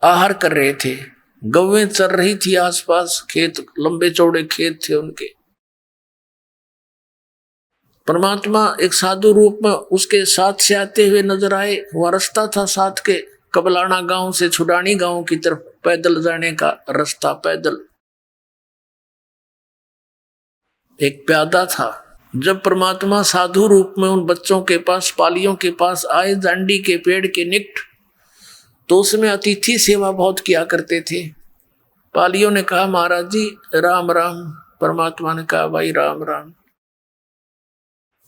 आहार कर रहे थे। गौवें चर रही थी आसपास, खेत लंबे चौड़े खेत थे उनके। परमात्मा एक साधु रूप में उसके साथ से आते हुए नजर आए। वह रास्ता था साथ के, कबलाना गांव से छुडानी गांव की तरफ पैदल जाने का रास्ता। पैदल एक प्यादा था। जब परमात्मा साधु रूप में उन बच्चों के पास, पालियों के पास आए, जांडी के पेड़ के निकट, तो उसमें अतिथि सेवा बहुत किया करते थे। पालियों ने कहा महाराज जी राम राम। परमात्मा ने कहा भाई राम राम।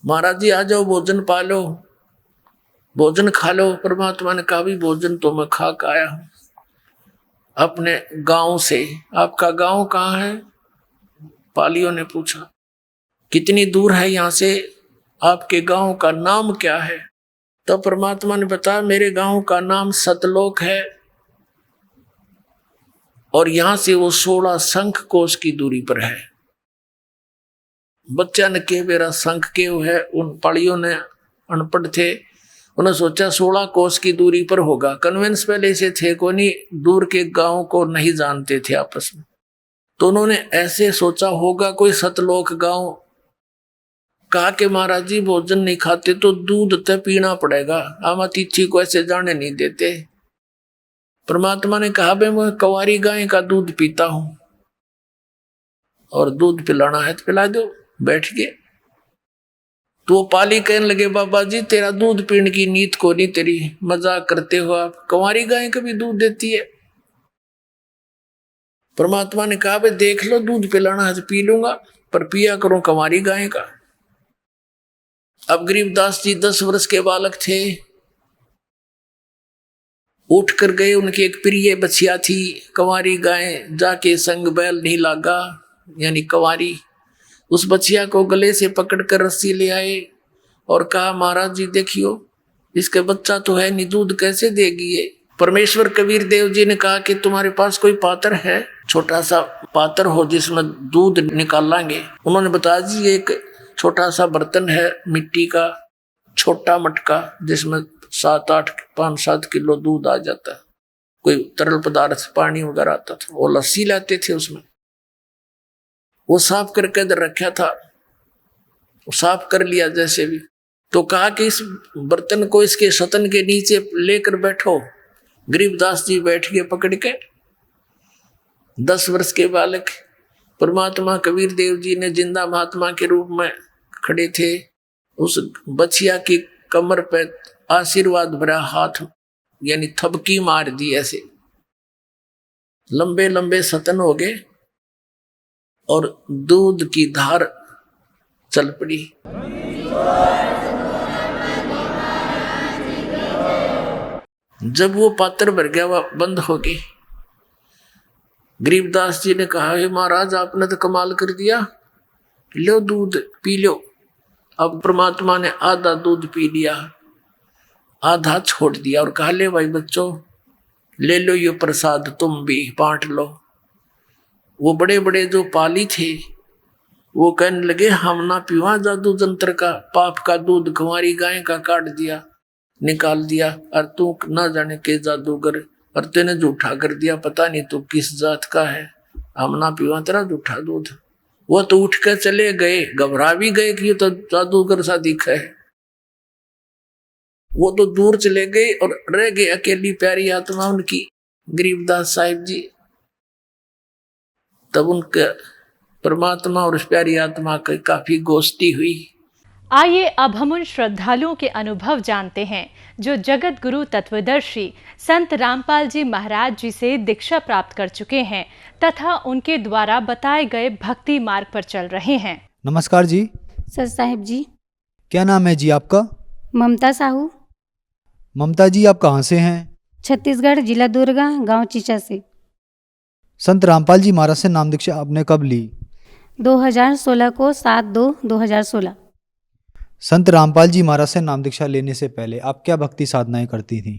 महाराज जी आ जाओ, भोजन पालो, भोजन खा लो। परमात्मा ने कहा भी भोजन तो मैं खा के आया हूं अपने गांव से। आपका गांव कहाँ है? पालियों ने पूछा। कितनी दूर है यहाँ से? आपके गांव का नाम क्या है? तो परमात्मा ने बताया मेरे गांव का नाम सतलोक है और यहां से वो 16 शंख कोस की दूरी पर है। बच्चा ने के मेरा शंख केव है। उन पालियों ने, अनपढ़ थे, उन्होंने सोचा 16 कोस की दूरी पर होगा। कन्वेंस पहले से थे को नहीं, दूर के गांव को नहीं जानते थे आपस में, तो उन्होंने ऐसे सोचा होगा कोई सतलोक गांव। कहा कि महाराज जी भोजन नहीं खाते तो दूध तो पीना पड़ेगा, हम अतिथि को ऐसे जाने नहीं देते। परमात्मा ने कहा भाई मैं कंवारी गाय का दूध पीता हूं और दूध पिलाना है तो पिला दो। बैठ गए। तो वो पाली कहने लगे बाबा जी तेरा दूध पीने की नीत को नहीं, तेरी मजाक करते हो आप, कंवारी गाय का भी दूध देती है। परमात्मा ने कहा भाई देख लो, दूध पिलाना है तो पी लूंगा, पर पिया करो कंवारी गाय का। अब गरीबदास जी 10 वर्ष के बालक थे। उठ कर गए, उनकी एक प्रिय बछिया थी कंवारी गाय, जाके संग बैल नहीं लागा, यानी कंवारी। उस बछिया को गले से पकड़कर रस्सी ले आए और कहा महाराज जी देखियो इसके बच्चा तो है नहीं, दूध कैसे देगी ये। परमेश्वर कबीर देव जी ने कहा कि तुम्हारे पास कोई पात्र है, छोटा सा पात्र हो जिसमें दूध निकालेंगे। उन्होंने बताया जी एक छोटा सा बर्तन है मिट्टी का, छोटा मटका, जिसमें 5-7 किलो दूध आ जाता है। कोई तरल पदार्थ पानी वगैरह आता था, वो लस्सी लाते थे उसमें। वो साफ करके इधर रखा था, वो साफ कर लिया जैसे भी। तो कहा कि इस बर्तन को इसके सतन के नीचे लेकर बैठो। गरीबदास जी बैठ गए पकड़ के। 10 वर्ष के बालक। परमात्मा कबीर देव जी ने जिंदा महात्मा के रूप में खड़े थे। उस बछिया की कमर पे आशीर्वाद भरा हाथ, यानी थपकी मार दी ऐसे। लंबे लंबे सतन हो गए और दूध की धार चल पड़ी। जब वो पात्र भर गया, वह बंद हो गई। गरीबदास जी ने कहा हे महाराज आपने तो कमाल कर दिया, लो दूध पी लो। अब परमात्मा ने आधा दूध पी लिया, आधा छोड़ दिया और कहा ले भाई बच्चों ले लो ये प्रसाद, तुम भी बांट लो। वो बड़े बड़े जो पाली थे वो कहने लगे हम ना पीवा जादू जंत्र का, पाप का दूध कुंवारी गाय का काट दिया, निकाल दिया, और तू ना जाने के जादूगर, और तेने जूठा कर दिया, पता नहीं तू किस जात का है, हम ना पीवा तेरा जूठा दूध। वो तो उठ कर चले गए, घबरा भी गए कि ये तो जादूगर सा दिखा है। वो तो दूर चले गए और रह गए अकेली प्यारी आत्मा उनकी, गरीबदास साहिब जी। तब उनके परमात्मा और उस प्यारी आत्मा की काफी गोष्ठी हुई। आइए अब हम उन श्रद्धालुओं के अनुभव जानते हैं जो जगत गुरु तत्वदर्शी संत रामपाल जी महाराज जी से दीक्षा प्राप्त कर चुके हैं तथा उनके द्वारा बताए गए भक्ति मार्ग पर चल रहे हैं। नमस्कार जी। सर साहिब जी। क्या नाम है जी आपका? ममता साहू। ममता जी आप कहाँ से हैं? छत्तीसगढ़, जिला दुर्गा, गांव चीचा से। संत रामपाल जी महाराज से नाम दीक्षा आपने कब ली? 2016 को 7/2/2016। संत रामपाल जी महाराज से नाम दीक्षा लेने से पहले आप क्या भक्ति साधनाएं करती थी?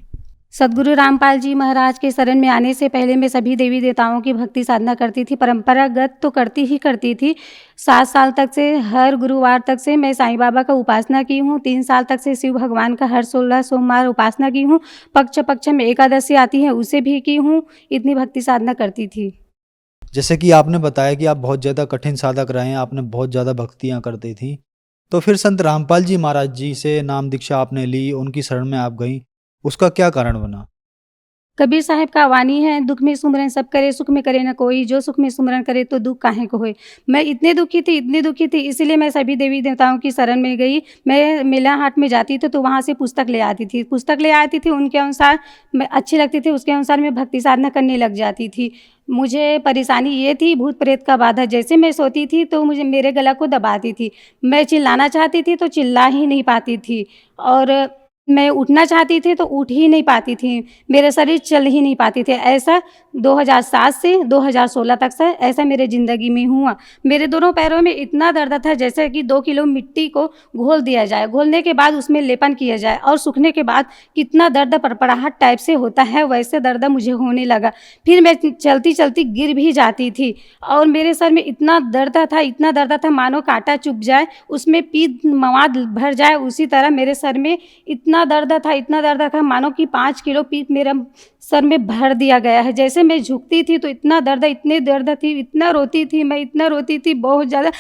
सदगुरु रामपाल जी महाराज के शरण में आने से पहले मैं सभी देवी देवताओं की भक्ति साधना करती थी, परंपरागत तो करती ही करती थी। 7 साल तक से हर गुरुवार तक से मैं साईं बाबा का उपासना की हूँ। 3 साल तक से शिव भगवान का हर 16 सोमवार उपासना की हूँ। पक्ष में एकादशी आती है उसे भी की हूँ। इतनी भक्ति साधना करती थी। जैसे कि आपने बताया कि आप बहुत ज़्यादा कठिन साधक रहे हैं, आपने बहुत ज़्यादा भक्तियाँ करती थी। तो फिर संत रामपाल जी महाराज जी से नाम दीक्षा आपने ली, उनकी शरण में आप गई, उसका क्या कारण बना? कबीर साहब का वाणी है, दुख में सुमरन सब करे, सुख में करे न कोई, जो सुख में सुमरन करे तो दुख काहे को होए। मैं इतनी दुखी थी, इसीलिए मैं सभी देवी देवताओं की शरण में गई। मैं मेला हाट में जाती थी तो वहाँ से पुस्तक ले आती थी, उनके अनुसार मैं अच्छी लगती थी, उसके अनुसार मैं भक्ति साधना करने लग जाती थी। मुझे परेशानी ये थी, भूत प्रेत का बाधा। जैसे मैं सोती थी तो मुझे मेरे गला को दबाती थी। मैं चिल्लाना चाहती थी तो चिल्ला ही नहीं पाती थी, और मैं उठना चाहती थी तो उठ ही नहीं पाती थी। मेरे शरीर चल ही नहीं पाती थे। ऐसा 2007 से 2016 तक से ऐसा मेरे ज़िंदगी में हुआ। मेरे दोनों पैरों में इतना दर्द था जैसे कि 2 किलो मिट्टी को घोल दिया जाए, घोलने के बाद उसमें लेपन किया जाए और सूखने के बाद कितना दर्द पड़पड़ाहट टाइप से होता है, वैसे दर्द मुझे होने लगा। फिर मैं चलती चलती गिर भी जाती थी और मेरे सर में इतना दर्द था मानो कांटा चुभ जाए, उसमें पीत मवाद भर जाए, उसी तरह मेरे सर में इतना दर्द था मानो कि 5 किलो पीत मेरे सर में भर दिया गया है। जैसे मैं झुकती थी तो इतना दर्द थी, इतना रोती थी बहुत ज़्यादा।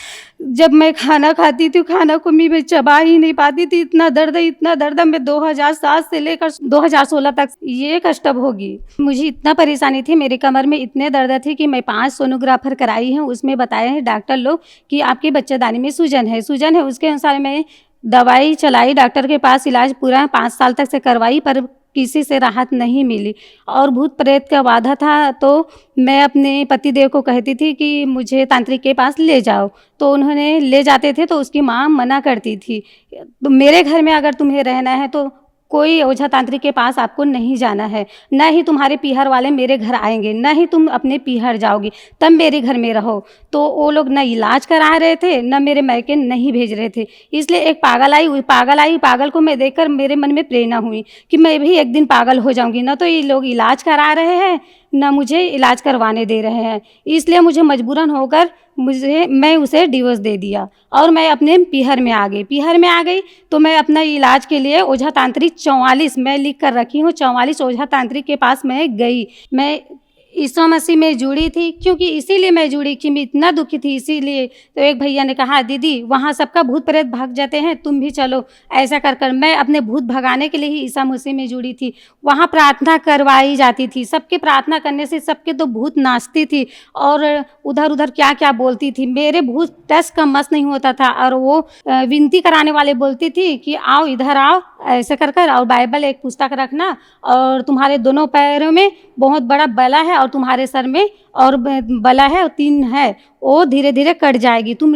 जब मैं खाना खाती थी, खाना को मैं चबा ही नहीं पाती थी, इतना दर्द। मैं 2007 से लेकर 2016 तक ये कष्ट भोगी। मुझे इतना परेशानी थी, मेरी कमर में इतने दर्द थी कि मैं 5 सोनोग्राफर कराई हैं। उसमें बताए हैं डॉक्टर लोग कि आपके बच्चेदानी में सूजन है। उसके अनुसार मैं दवाई चलाई, डॉक्टर के पास इलाज पूरा 5 साल तक से करवाई, पर किसी से राहत नहीं मिली। और भूत प्रेत का बाधा था तो मैं अपने पतिदेव को कहती थी कि मुझे तांत्रिक के पास ले जाओ, तो उन्होंने ले जाते थे तो उसकी माँ मना करती थी। तो मेरे घर में अगर तुम्हें रहना है तो कोई ओझा तांत्रिक के पास आपको नहीं जाना है, न ही तुम्हारे पीहर वाले मेरे घर आएंगे, न ही तुम अपने पीहर जाओगी, तब मेरे घर में रहो। तो वो लोग न इलाज करा रहे थे, न मेरे मैके नहीं भेज रहे थे। इसलिए एक पागल को मैं देखकर मेरे मन में प्रेरणा हुई कि मैं भी एक दिन पागल हो जाऊंगी। न तो ये लोग इलाज करा रहे हैं, न मुझे इलाज करवाने दे रहे हैं। इसलिए मुझे मजबूरन होकर मैं उसे डिवोर्स दे दिया और मैं अपने पीहर में आ गई। तो मैं अपना इलाज के लिए ओझा तांत्रिक 44 मैं लिख कर रखी हूँ, 44 ओझा तांत्रिक के पास मैं गई। मैं ईसा मसीह में जुड़ी थी, क्योंकि इसीलिए मैं जुड़ी कि मैं इतना दुखी थी इसीलिए। तो एक भैया ने कहा, दीदी वहाँ सबका भूत प्रेत भाग जाते हैं, तुम भी चलो। ऐसा कर मैं अपने भूत भगाने के लिए ही ईसा मसीह में जुड़ी थी। वहाँ प्रार्थना करवाई जाती थी, सबके प्रार्थना करने से सबके तो भूत नाचती थी और उधर उधर क्या क्या बोलती थी। मेरे भूत टस का मस नहीं होता था और वो विनती कराने वाले बोलती थी कि आओ इधर आओ, ऐसे कर और बाइबल एक पुस्तक रखना, और तुम्हारे दोनों पैरों में बहुत बड़ा बला है और तुम्हारे सर में और बला है और 3 है, वो धीरे धीरे कट जाएगी, तुम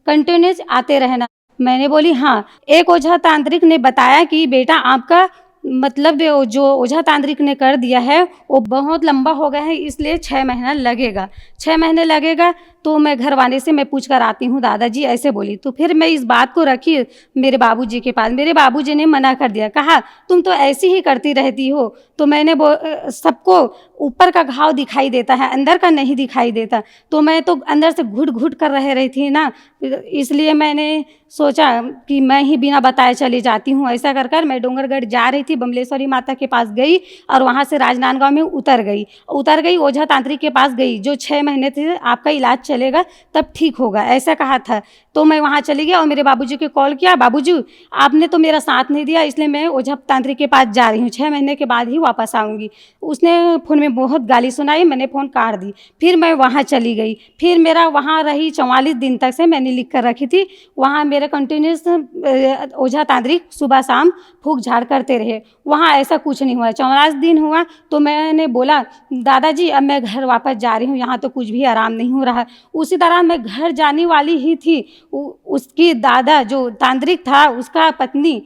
कंटिन्यूस आते रहना। मैंने बोली हाँ। एक ओझा तांत्रिक ने बताया कि बेटा आपका मतलब जो ओझा तांत्रिक ने कर दिया है वो बहुत लंबा हो गया है, इसलिए 6 महीना लगेगा। 6 महीने लगेगा तो मैं घर वाले से मैं पूछ कर आती हूँ, दादाजी ऐसे बोली। तो फिर मैं इस बात को रखी मेरे बाबूजी के पास। मेरे बाबूजी ने मना कर दिया, कहा तुम तो ऐसी ही करती रहती हो। तो मैंने सबको ऊपर का घाव दिखाई देता है, अंदर का नहीं दिखाई देता। तो मैं तो अंदर से घुट घुट कर रह रही थी ना, इसलिए मैंने सोचा कि मैं ही बिना बताए चली जाती हूँ। ऐसा कर मैं डोंगरगढ़ जा रही थी, बमलेश्वरी माता के पास गई और वहाँ से राजनांदगांव में उतर गई। ओझा तांत्रिक के पास गई, जो 6 महीने थे आपका इलाज चलेगा तब ठीक होगा, ऐसा कहा था। तो मैं वहाँ चली गई और मेरे बाबूजी को कॉल किया, बाबूजी आपने तो मेरा साथ नहीं दिया, इसलिए मैं ओझा तांत्रिक के पास जा रही हूँ, 6 महीने के बाद ही वापस आऊँगी। उसने फ़ोन में बहुत गाली सुनाई, मैंने फ़ोन काट दी। फिर मैं वहाँ चली गई, फिर मेरा वहाँ रही 44 दिन तक से मैंने लिख कर रखी थी। वहाँ मेरे कंटिन्यूस ओझा तांत्रिक सुबह शाम फूक झाड़ करते रहे, वहाँ ऐसा कुछ नहीं हुआ। 44 दिन हुआ तो मैंने बोला, दादाजी अब मैं घर वापस जा रही हूँ, यहाँ तो कुछ भी आराम नहीं हो रहा। उसी तरह मैं घर जाने वाली ही थी, उसकी दादा जो तांत्रिक था उसका पत्नी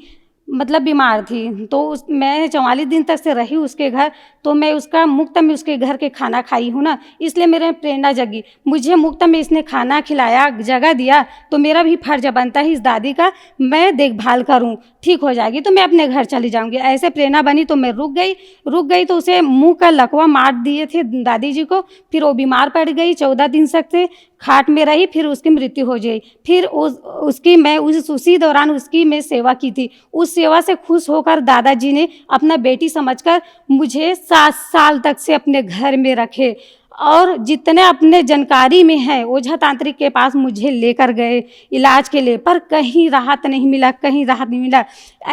मतलब बीमार थी, तो मैं 44 दिन तक से रही उसके घर, तो मैं उसका मुफ्त में उसके घर के खाना खाई हूँ ना, इसलिए मेरे प्रेरणा जगी। मुझे मुफ्त में इसने खाना खिलाया, जगह दिया, तो मेरा भी फर्ज बनता है इस दादी का मैं देखभाल करूँ, ठीक हो जाएगी तो मैं अपने घर चली जाऊँगी। ऐसे प्रेरणा बनी तो मैं रुक गई तो उसे मुँह का लकवा मार दिए थे दादी जी को, फिर वो बीमार पड़ गई, 14 दिन तक से खाट में रही, फिर उसकी मृत्यु हो गई। फिर उसी दौरान उसकी मैं सेवा की थी। उस सेवा से खुश होकर दादाजी ने अपना बेटी समझकर मुझे 7 साल तक से अपने घर में रखे, और जितने अपने जानकारी में हैं ओझा तांत्रिक के पास मुझे लेकर गए इलाज के लिए, पर कहीं राहत नहीं मिला, कहीं राहत नहीं मिला।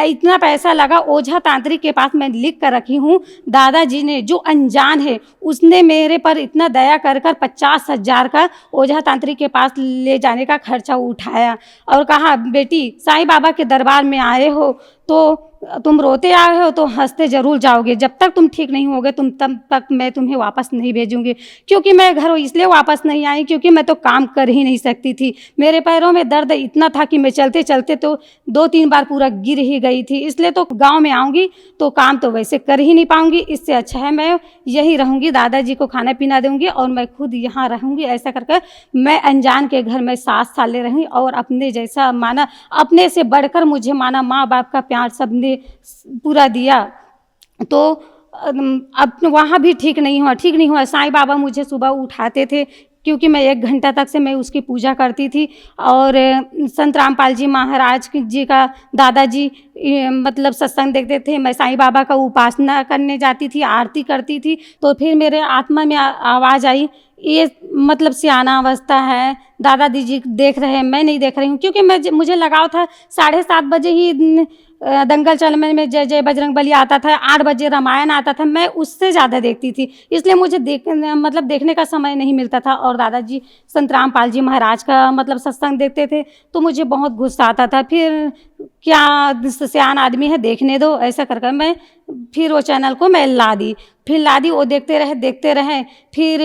इतना पैसा लगा ओझा तांत्रिक के पास, मैं लिख कर रखी हूँ। दादाजी ने, जो अनजान है, उसने मेरे पर इतना दया कर 50,000 का ओझा तांत्रिक के पास ले जाने का खर्चा उठाया और कहा, बेटी साईं बाबा के दरबार में आए हो तो तुम रोते आए हो तो हंसते जरूर जाओगे, जब तक तुम ठीक नहीं होगे तब तक मैं तुम्हें वापस नहीं भेजूंगी। क्योंकि मैं घर इसलिए वापस नहीं आई क्योंकि मैं तो काम कर ही नहीं सकती थी। मेरे पैरों में दर्द इतना था कि मैं चलते चलते तो 2-3 बार पूरा गिर ही गई थी, इसलिए तो गाँव में आऊँगी तो काम तो वैसे कर ही नहीं पाऊँगी। इससे अच्छा है मैं यहीं रहूँगी, दादाजी को खाना पीना दूँगी और मैं खुद यहाँ रहूँगी। ऐसा करके मैं अनजान के घर में 7 साल रही और अपने जैसा माना, अपने से बढ़कर मुझे माना, माँ बाप का प्यार सबने पूरा दिया। तो अब वहाँ भी ठीक नहीं हुआ। साईं बाबा मुझे सुबह उठाते थे क्योंकि मैं 1 घंटा तक से मैं उसकी पूजा करती थी, और संत रामपाल जी महाराज जी का दादाजी मतलब सत्संग देखते थे। मैं साईं बाबा का उपासना करने जाती थी, आरती करती थी। तो फिर मेरे आत्मा में आवाज़ आई, ये मतलब सियाना अवस्था है, दादाजी जी देख रहे हैं, मैं नहीं देख रही हूँ। क्योंकि मुझे लगाव था 7:30 बजे ही दंगल चलने में जय जय बजरंगबली आता था, 8 बजे रामायण आता था, मैं उससे ज़्यादा देखती थी, इसलिए मुझे देखने का समय नहीं मिलता था। और दादाजी संत रामपाल जी महाराज का मतलब सत्संग देखते थे तो मुझे बहुत गुस्सा आता था। फिर क्या सियान आदमी है, देखने दो, ऐसा कर मैं फिर वो चैनल को मैं ला दी। वो देखते रहे। फिर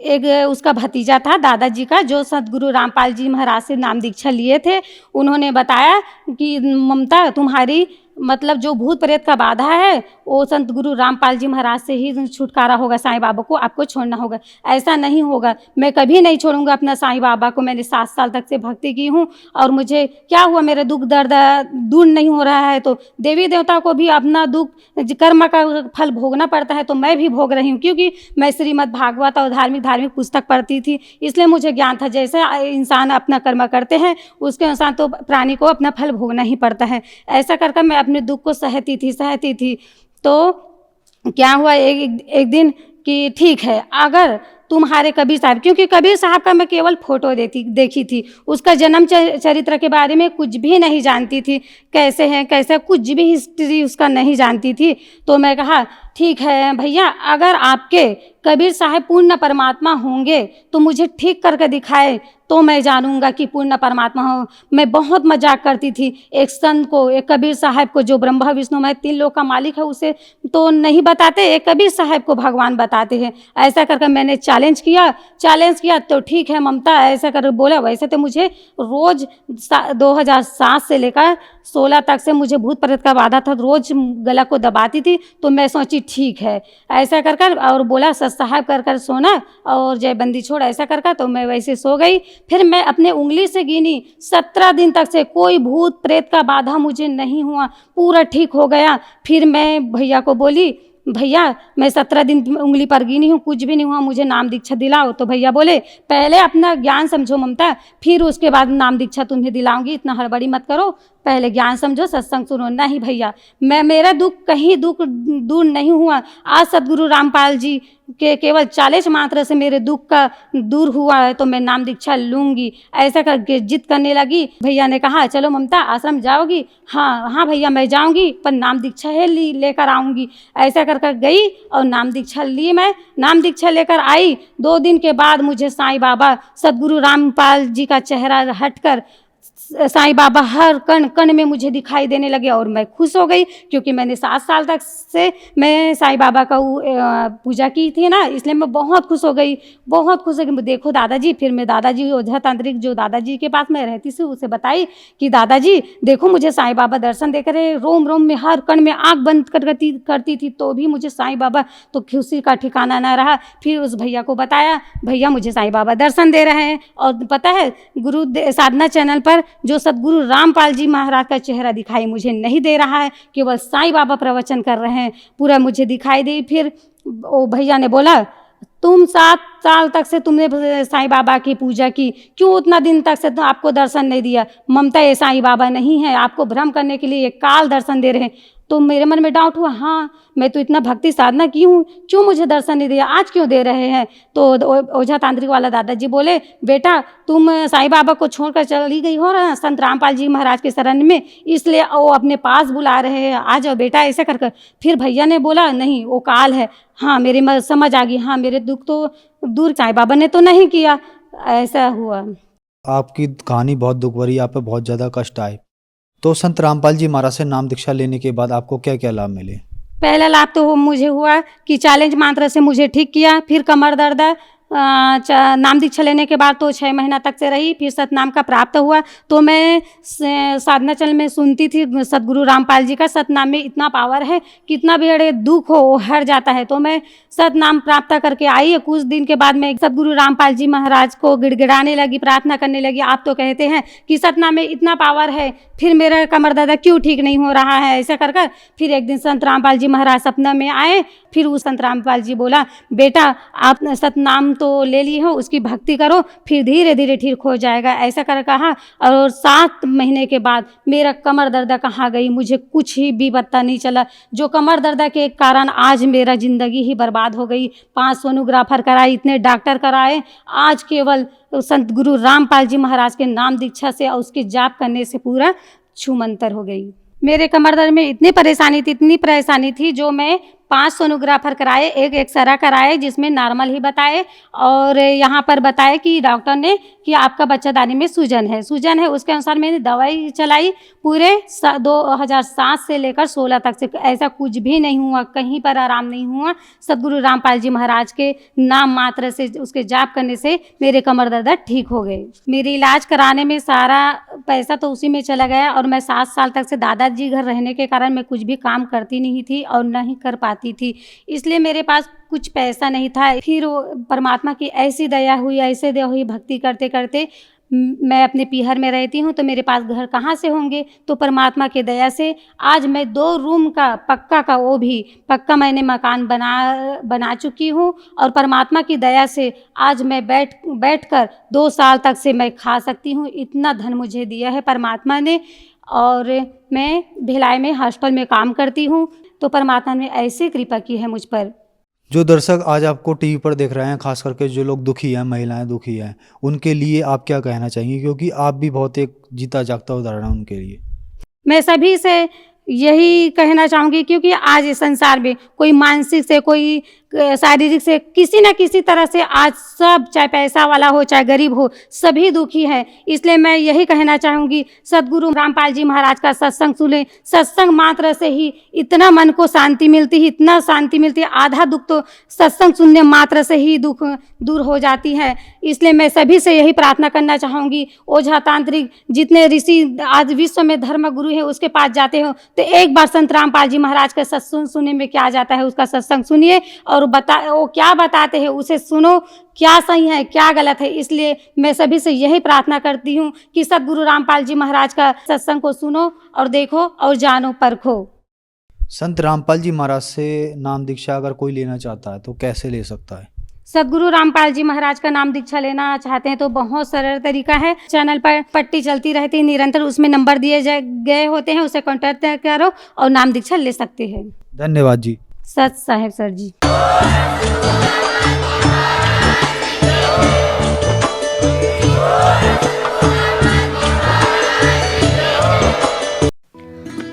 एक उसका भतीजा था दादाजी का, जो सतगुरु रामपाल जी महाराज से नाम दीक्षा लिए थे। उन्होंने बताया कि ममता, तुम्हारी मतलब जो भूत प्रेत का बाधा है वो संत गुरु रामपाल जी महाराज से ही छुटकारा होगा, साईं बाबा को आपको छोड़ना होगा। ऐसा नहीं होगा, मैं कभी नहीं छोड़ूंगा अपना साईं बाबा को। मैंने 7 साल तक से भक्ति की हूँ और मुझे क्या हुआ, मेरे दुख दर्द दूर नहीं हो रहा है तो देवी देवता को भी अपना दुख कर्म का फल भोगना पड़ता है, तो मैं भी भोग रही हूँ। क्योंकि मैं श्रीमद् भागवत और धार्मिक पुस्तक पढ़ती थी, इसलिए मुझे ज्ञान था जैसे इंसान अपना कर्म करते हैं उसके अनुसार तो प्राणी को अपना फल भोगना ही पड़ता है। ऐसा करके मैं अपने दुख को सहती थी। तो क्या हुआ एक दिन कि ठीक है, अगर तुम्हारे कबीर साहब, क्योंकि कबीर साहब का मैं केवल फोटो देखी थी, उसका जन्म चरित्र के बारे में कुछ भी नहीं जानती थी, कैसे हैं कैसे, कुछ भी हिस्ट्री उसका नहीं जानती थी। तो मैं कहा ठीक है भैया, अगर आपके कबीर साहब पूर्ण परमात्मा होंगे तो मुझे ठीक करके दिखाए तो मैं जानूंगा कि पूर्ण परमात्मा हो। मैं बहुत मजाक करती थी। एक संत को, एक कबीर साहब को, जो ब्रह्मा विष्णु मैं 3 लोक का मालिक है, उसे तो नहीं बताते, एक कबीर साहब को भगवान बताते हैं। ऐसा करके मैंने चैलेंज किया। तो ठीक है ममता, ऐसा कर बोला। वैसे तो मुझे रोज 2007 से लेकर 16 तक से मुझे भूत प्रेत का बाधा था, रोज गला को दबाती थी। तो मैं सोची ठीक है, ऐसा कर और बोला सत्साहब कर सोना और जय बंदी छोड़, ऐसा कर। तो मैं वैसे सो गई। फिर मैं अपने उंगली से गिनी, 17 दिन तक से कोई भूत प्रेत का बाधा मुझे नहीं हुआ, पूरा ठीक हो गया। फिर मैं भैया को बोली, भैया मैं 17 दिन उंगली पर गिनी हूँ, कुछ भी नहीं हुआ, मुझे नाम दीक्षा दिलाओ। तो भैया बोले पहले अपना ज्ञान समझो ममता, फिर उसके बाद नाम दीक्षा तुम्हें दिलाऊंगी, इतना हड़बड़ी मत करो, पहले ज्ञान समझो, सत्संग सुनो। नहीं भैया, मेरा दुख दूर नहीं हुआ। आज सतगुरु रामपाल जी के केवल 40 मात्रा से मेरे दुख का दूर हुआ है, तो मैं नाम दीक्षा लूँगी। ऐसा करके जिद करने लगी। भैया ने कहा चलो ममता आश्रम जाओगी? हाँ भैया मैं जाऊँगी, पर नाम दीक्षा है लेकर आऊँगी। ऐसा कर गई और नाम दीक्षा ली। मैं नाम दीक्षा लेकर आई। 2 दिन के बाद मुझे साईं बाबा सतगुरु रामपाल जी का चेहरा हटकर साईं बाबा हर कण कण में मुझे दिखाई देने लगे और मैं खुश हो गई, क्योंकि मैंने 7 साल तक से मैं साईं बाबा का पूजा की थी ना, इसलिए मैं बहुत खुश हो गई, बहुत खुश हो गई। देखो दादाजी, फिर मैं दादाजी ओझा तांत्रिक जो दादाजी के पास मैं रहती थी उसे बताई कि दादाजी देखो मुझे साईं बाबा दर्शन देकर रोम रोम में हर कण में आँख बंद करती थी तो भी मुझे साईं बाबा तो खुशी का ठिकाना ना रहा। फिर उस भैया को बताया, भैया मुझे साईं बाबा दर्शन दे रहे हैं, और पता है गुरु साधना चैनल पर जो सदगुरु रामपाल जी महाराज का चेहरा दिखाई मुझे नहीं दे रहा है, केवल साईं बाबा प्रवचन कर रहे हैं, पूरा मुझे दिखाई दे। फिर वो भैया ने बोला, तुम 7 साल तक से तुमने साईं बाबा की पूजा की, क्यों उतना दिन तक से तो आपको दर्शन नहीं दिया? ममता ये साईं बाबा नहीं है, आपको भ्रम करने के लिए ये काल दर्शन दे रहे हैं। तो मेरे मन में डाउट हुआ, हाँ मैं तो इतना भक्ति साधना की हूँ, क्यों मुझे दर्शन नहीं दिया, आज क्यों दे रहे हैं? तो ओझा तांत्रिक वाला दादाजी बोले, बेटा तुम साईं बाबा को छोड़कर चली गई हो ना संत रामपाल जी महाराज के शरण में, इसलिए वो अपने पास बुला रहे हैं, आ जाओ बेटा ऐसे कर। फिर भैया ने बोला, नहीं वो काल है। हाँ मेरी समझ आ गई, हाँ मेरे दुख तो दूर साईं बाबा ने तो नहीं किया, ऐसा हुआ। आपकी कहानी बहुत दुख भरी, आप पे बहुत ज़्यादा कष्ट आए। तो संत रामपाल जी महाराज से नाम दीक्षा लेने के बाद आपको क्या क्या लाभ मिले? पहला लाभ तो मुझे हुआ कि चैलेंज मंत्र से मुझे ठीक किया, फिर कमर दर्द नाम दीक्षा लेने के बाद तो 6 महीना तक से रही, फिर सतनाम का प्राप्त हुआ। तो मैं साधना चैनल में सुनती थी सदगुरु रामपाल जी का, सतनाम में इतना पावर है, कितना भी बड़े दुख हो वो हर जाता है। तो मैं सतनाम प्राप्त करके आई है। कुछ दिन के बाद मैं सदगुरु रामपाल जी महाराज को गिड़गिड़ाने लगी, प्रार्थना करने लगी, आप तो कहते हैं कि सतनाम में इतना पावर है, फिर मेरा कमर दर्द क्यों ठीक नहीं हो रहा है? ऐसा कर कर फिर एक दिन संत रामपाल जी महाराज सपना में आए। फिर उस संत रामपाल जी बोला, बेटा आप सतनाम तो ले लिए हो, उसकी भक्ति करो, फिर धीरे धीरे ठीक हो जाएगा, ऐसा कर कहा। और 7 महीने के बाद मेरा कमर दर्द कहाँ गई, मुझे कुछ ही भी पता नहीं चला। जो कमर दर्द के कारण आज मेरा जिंदगी ही बर्बाद हो गई। 5 सोनोग्राफर कराए, इतने डॉक्टर कराए, आज केवल संत गुरु रामपाल जी महाराज के नाम दीक्षा से और उसके जाप करने से पूरा छूमंतर हो गई। मेरे कमर दर्द में इतनी परेशानी थी जो मैं 5 सोनोग्राफर कराए, एक एक्सरा कराए जिसमें नॉर्मल ही बताए, और यहाँ पर बताए कि डॉक्टर ने कि आपका बच्चादानी में सूजन है। उसके अनुसार मैंने दवाई चलाई, पूरे 2007 से लेकर 16 तक से ऐसा कुछ भी नहीं हुआ, कहीं पर आराम नहीं हुआ। सदगुरु रामपाल जी महाराज के नाम मात्र से, उसके जाप करने से मेरे कमर दर्द ठीक हो गए। मेरे इलाज कराने में सारा पैसा तो उसी में चला गया, और मैं 7 साल तक से दादाजी घर रहने के कारण मैं कुछ भी काम करती नहीं थी और न ही कर पाती थी, इसलिए मेरे पास कुछ पैसा नहीं था। फिर परमात्मा की ऐसी दया हुई, भक्ति करते करते मैं अपने पीहर में रहती हूँ, तो मेरे पास घर कहाँ से होंगे? तो परमात्मा की दया से आज मैं 2 रूम का पक्का वो भी पक्का मैंने मकान बना चुकी हूँ, और परमात्मा की दया से आज मैं बैठकर 2 साल तक से मैं खा सकती हूँ। इतना धन मुझे दिया है परमात्मा ने। और मैं भिलाई में हॉस्टल में काम करती हूँ, तो परमात्मा ने ऐसी कृपा की है मुझ पर। जो दर्शक आज आपको टीवी पर देख रहे हैं, खास करके जो लोग दुखी हैं, महिलाएं दुखी हैं, उनके लिए आप क्या कहना चाहेंगे? क्योंकि आप भी बहुत एक जीता जागता उदाहरण है उनके लिए। मैं सभी से यही कहना चाहूँगी, क्योंकि आज इस संसार में कोई मानसिक से, कोई शारीरिक से, किसी न किसी तरह से आज सब, चाहे पैसा वाला हो चाहे गरीब हो, सभी दुखी हैं। इसलिए मैं यही कहना चाहूँगी, सदगुरु रामपाल जी महाराज का सत्संग सुने। सत्संग मात्र से ही इतना मन को शांति मिलती है, इतना शांति मिलती है। आधा दुख तो सत्संग सुनने मात्र से ही दुख दूर हो जाती है। इसलिए मैं सभी से यही प्रार्थना करना चाहूँगी, ओझा तांत्रिक जितने ऋषि आज विश्व में धर्म गुरु है उसके पास जाते हो, तो एक बार संत रामपाल जी महाराज का सत्संग सुनने में क्या जाता है, उसका सत्संग सुनिए और वो क्या बताते हैं उसे सुनो, क्या सही है क्या गलत है। इसलिए मैं सभी से यही प्रार्थना करती हूँ कि सदगुरु रामपाल जी महाराज का सत्संग को सुनो और देखो और जानो परखो। संत रामपाल जी महाराज से नाम दीक्षा अगर कोई लेना चाहता है तो कैसे ले सकता है? सदगुरु रामपाल जी महाराज का नाम दीक्षा लेना चाहते हैं तो बहुत सरल तरीका है। चैनल पर पट्टी चलती रहती है निरंतर, उसमें नंबर दिए गए होते हैं, उसे कॉन्टैक्ट करो और नाम दीक्षा ले सकते हैं। धन्यवाद जी। सत साहेब सर जी।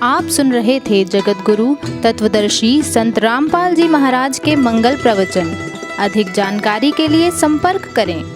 आप सुन रहे थे जगत गुरु तत्वदर्शी संत रामपाल जी महाराज के मंगल प्रवचन। अधिक जानकारी के लिए संपर्क करें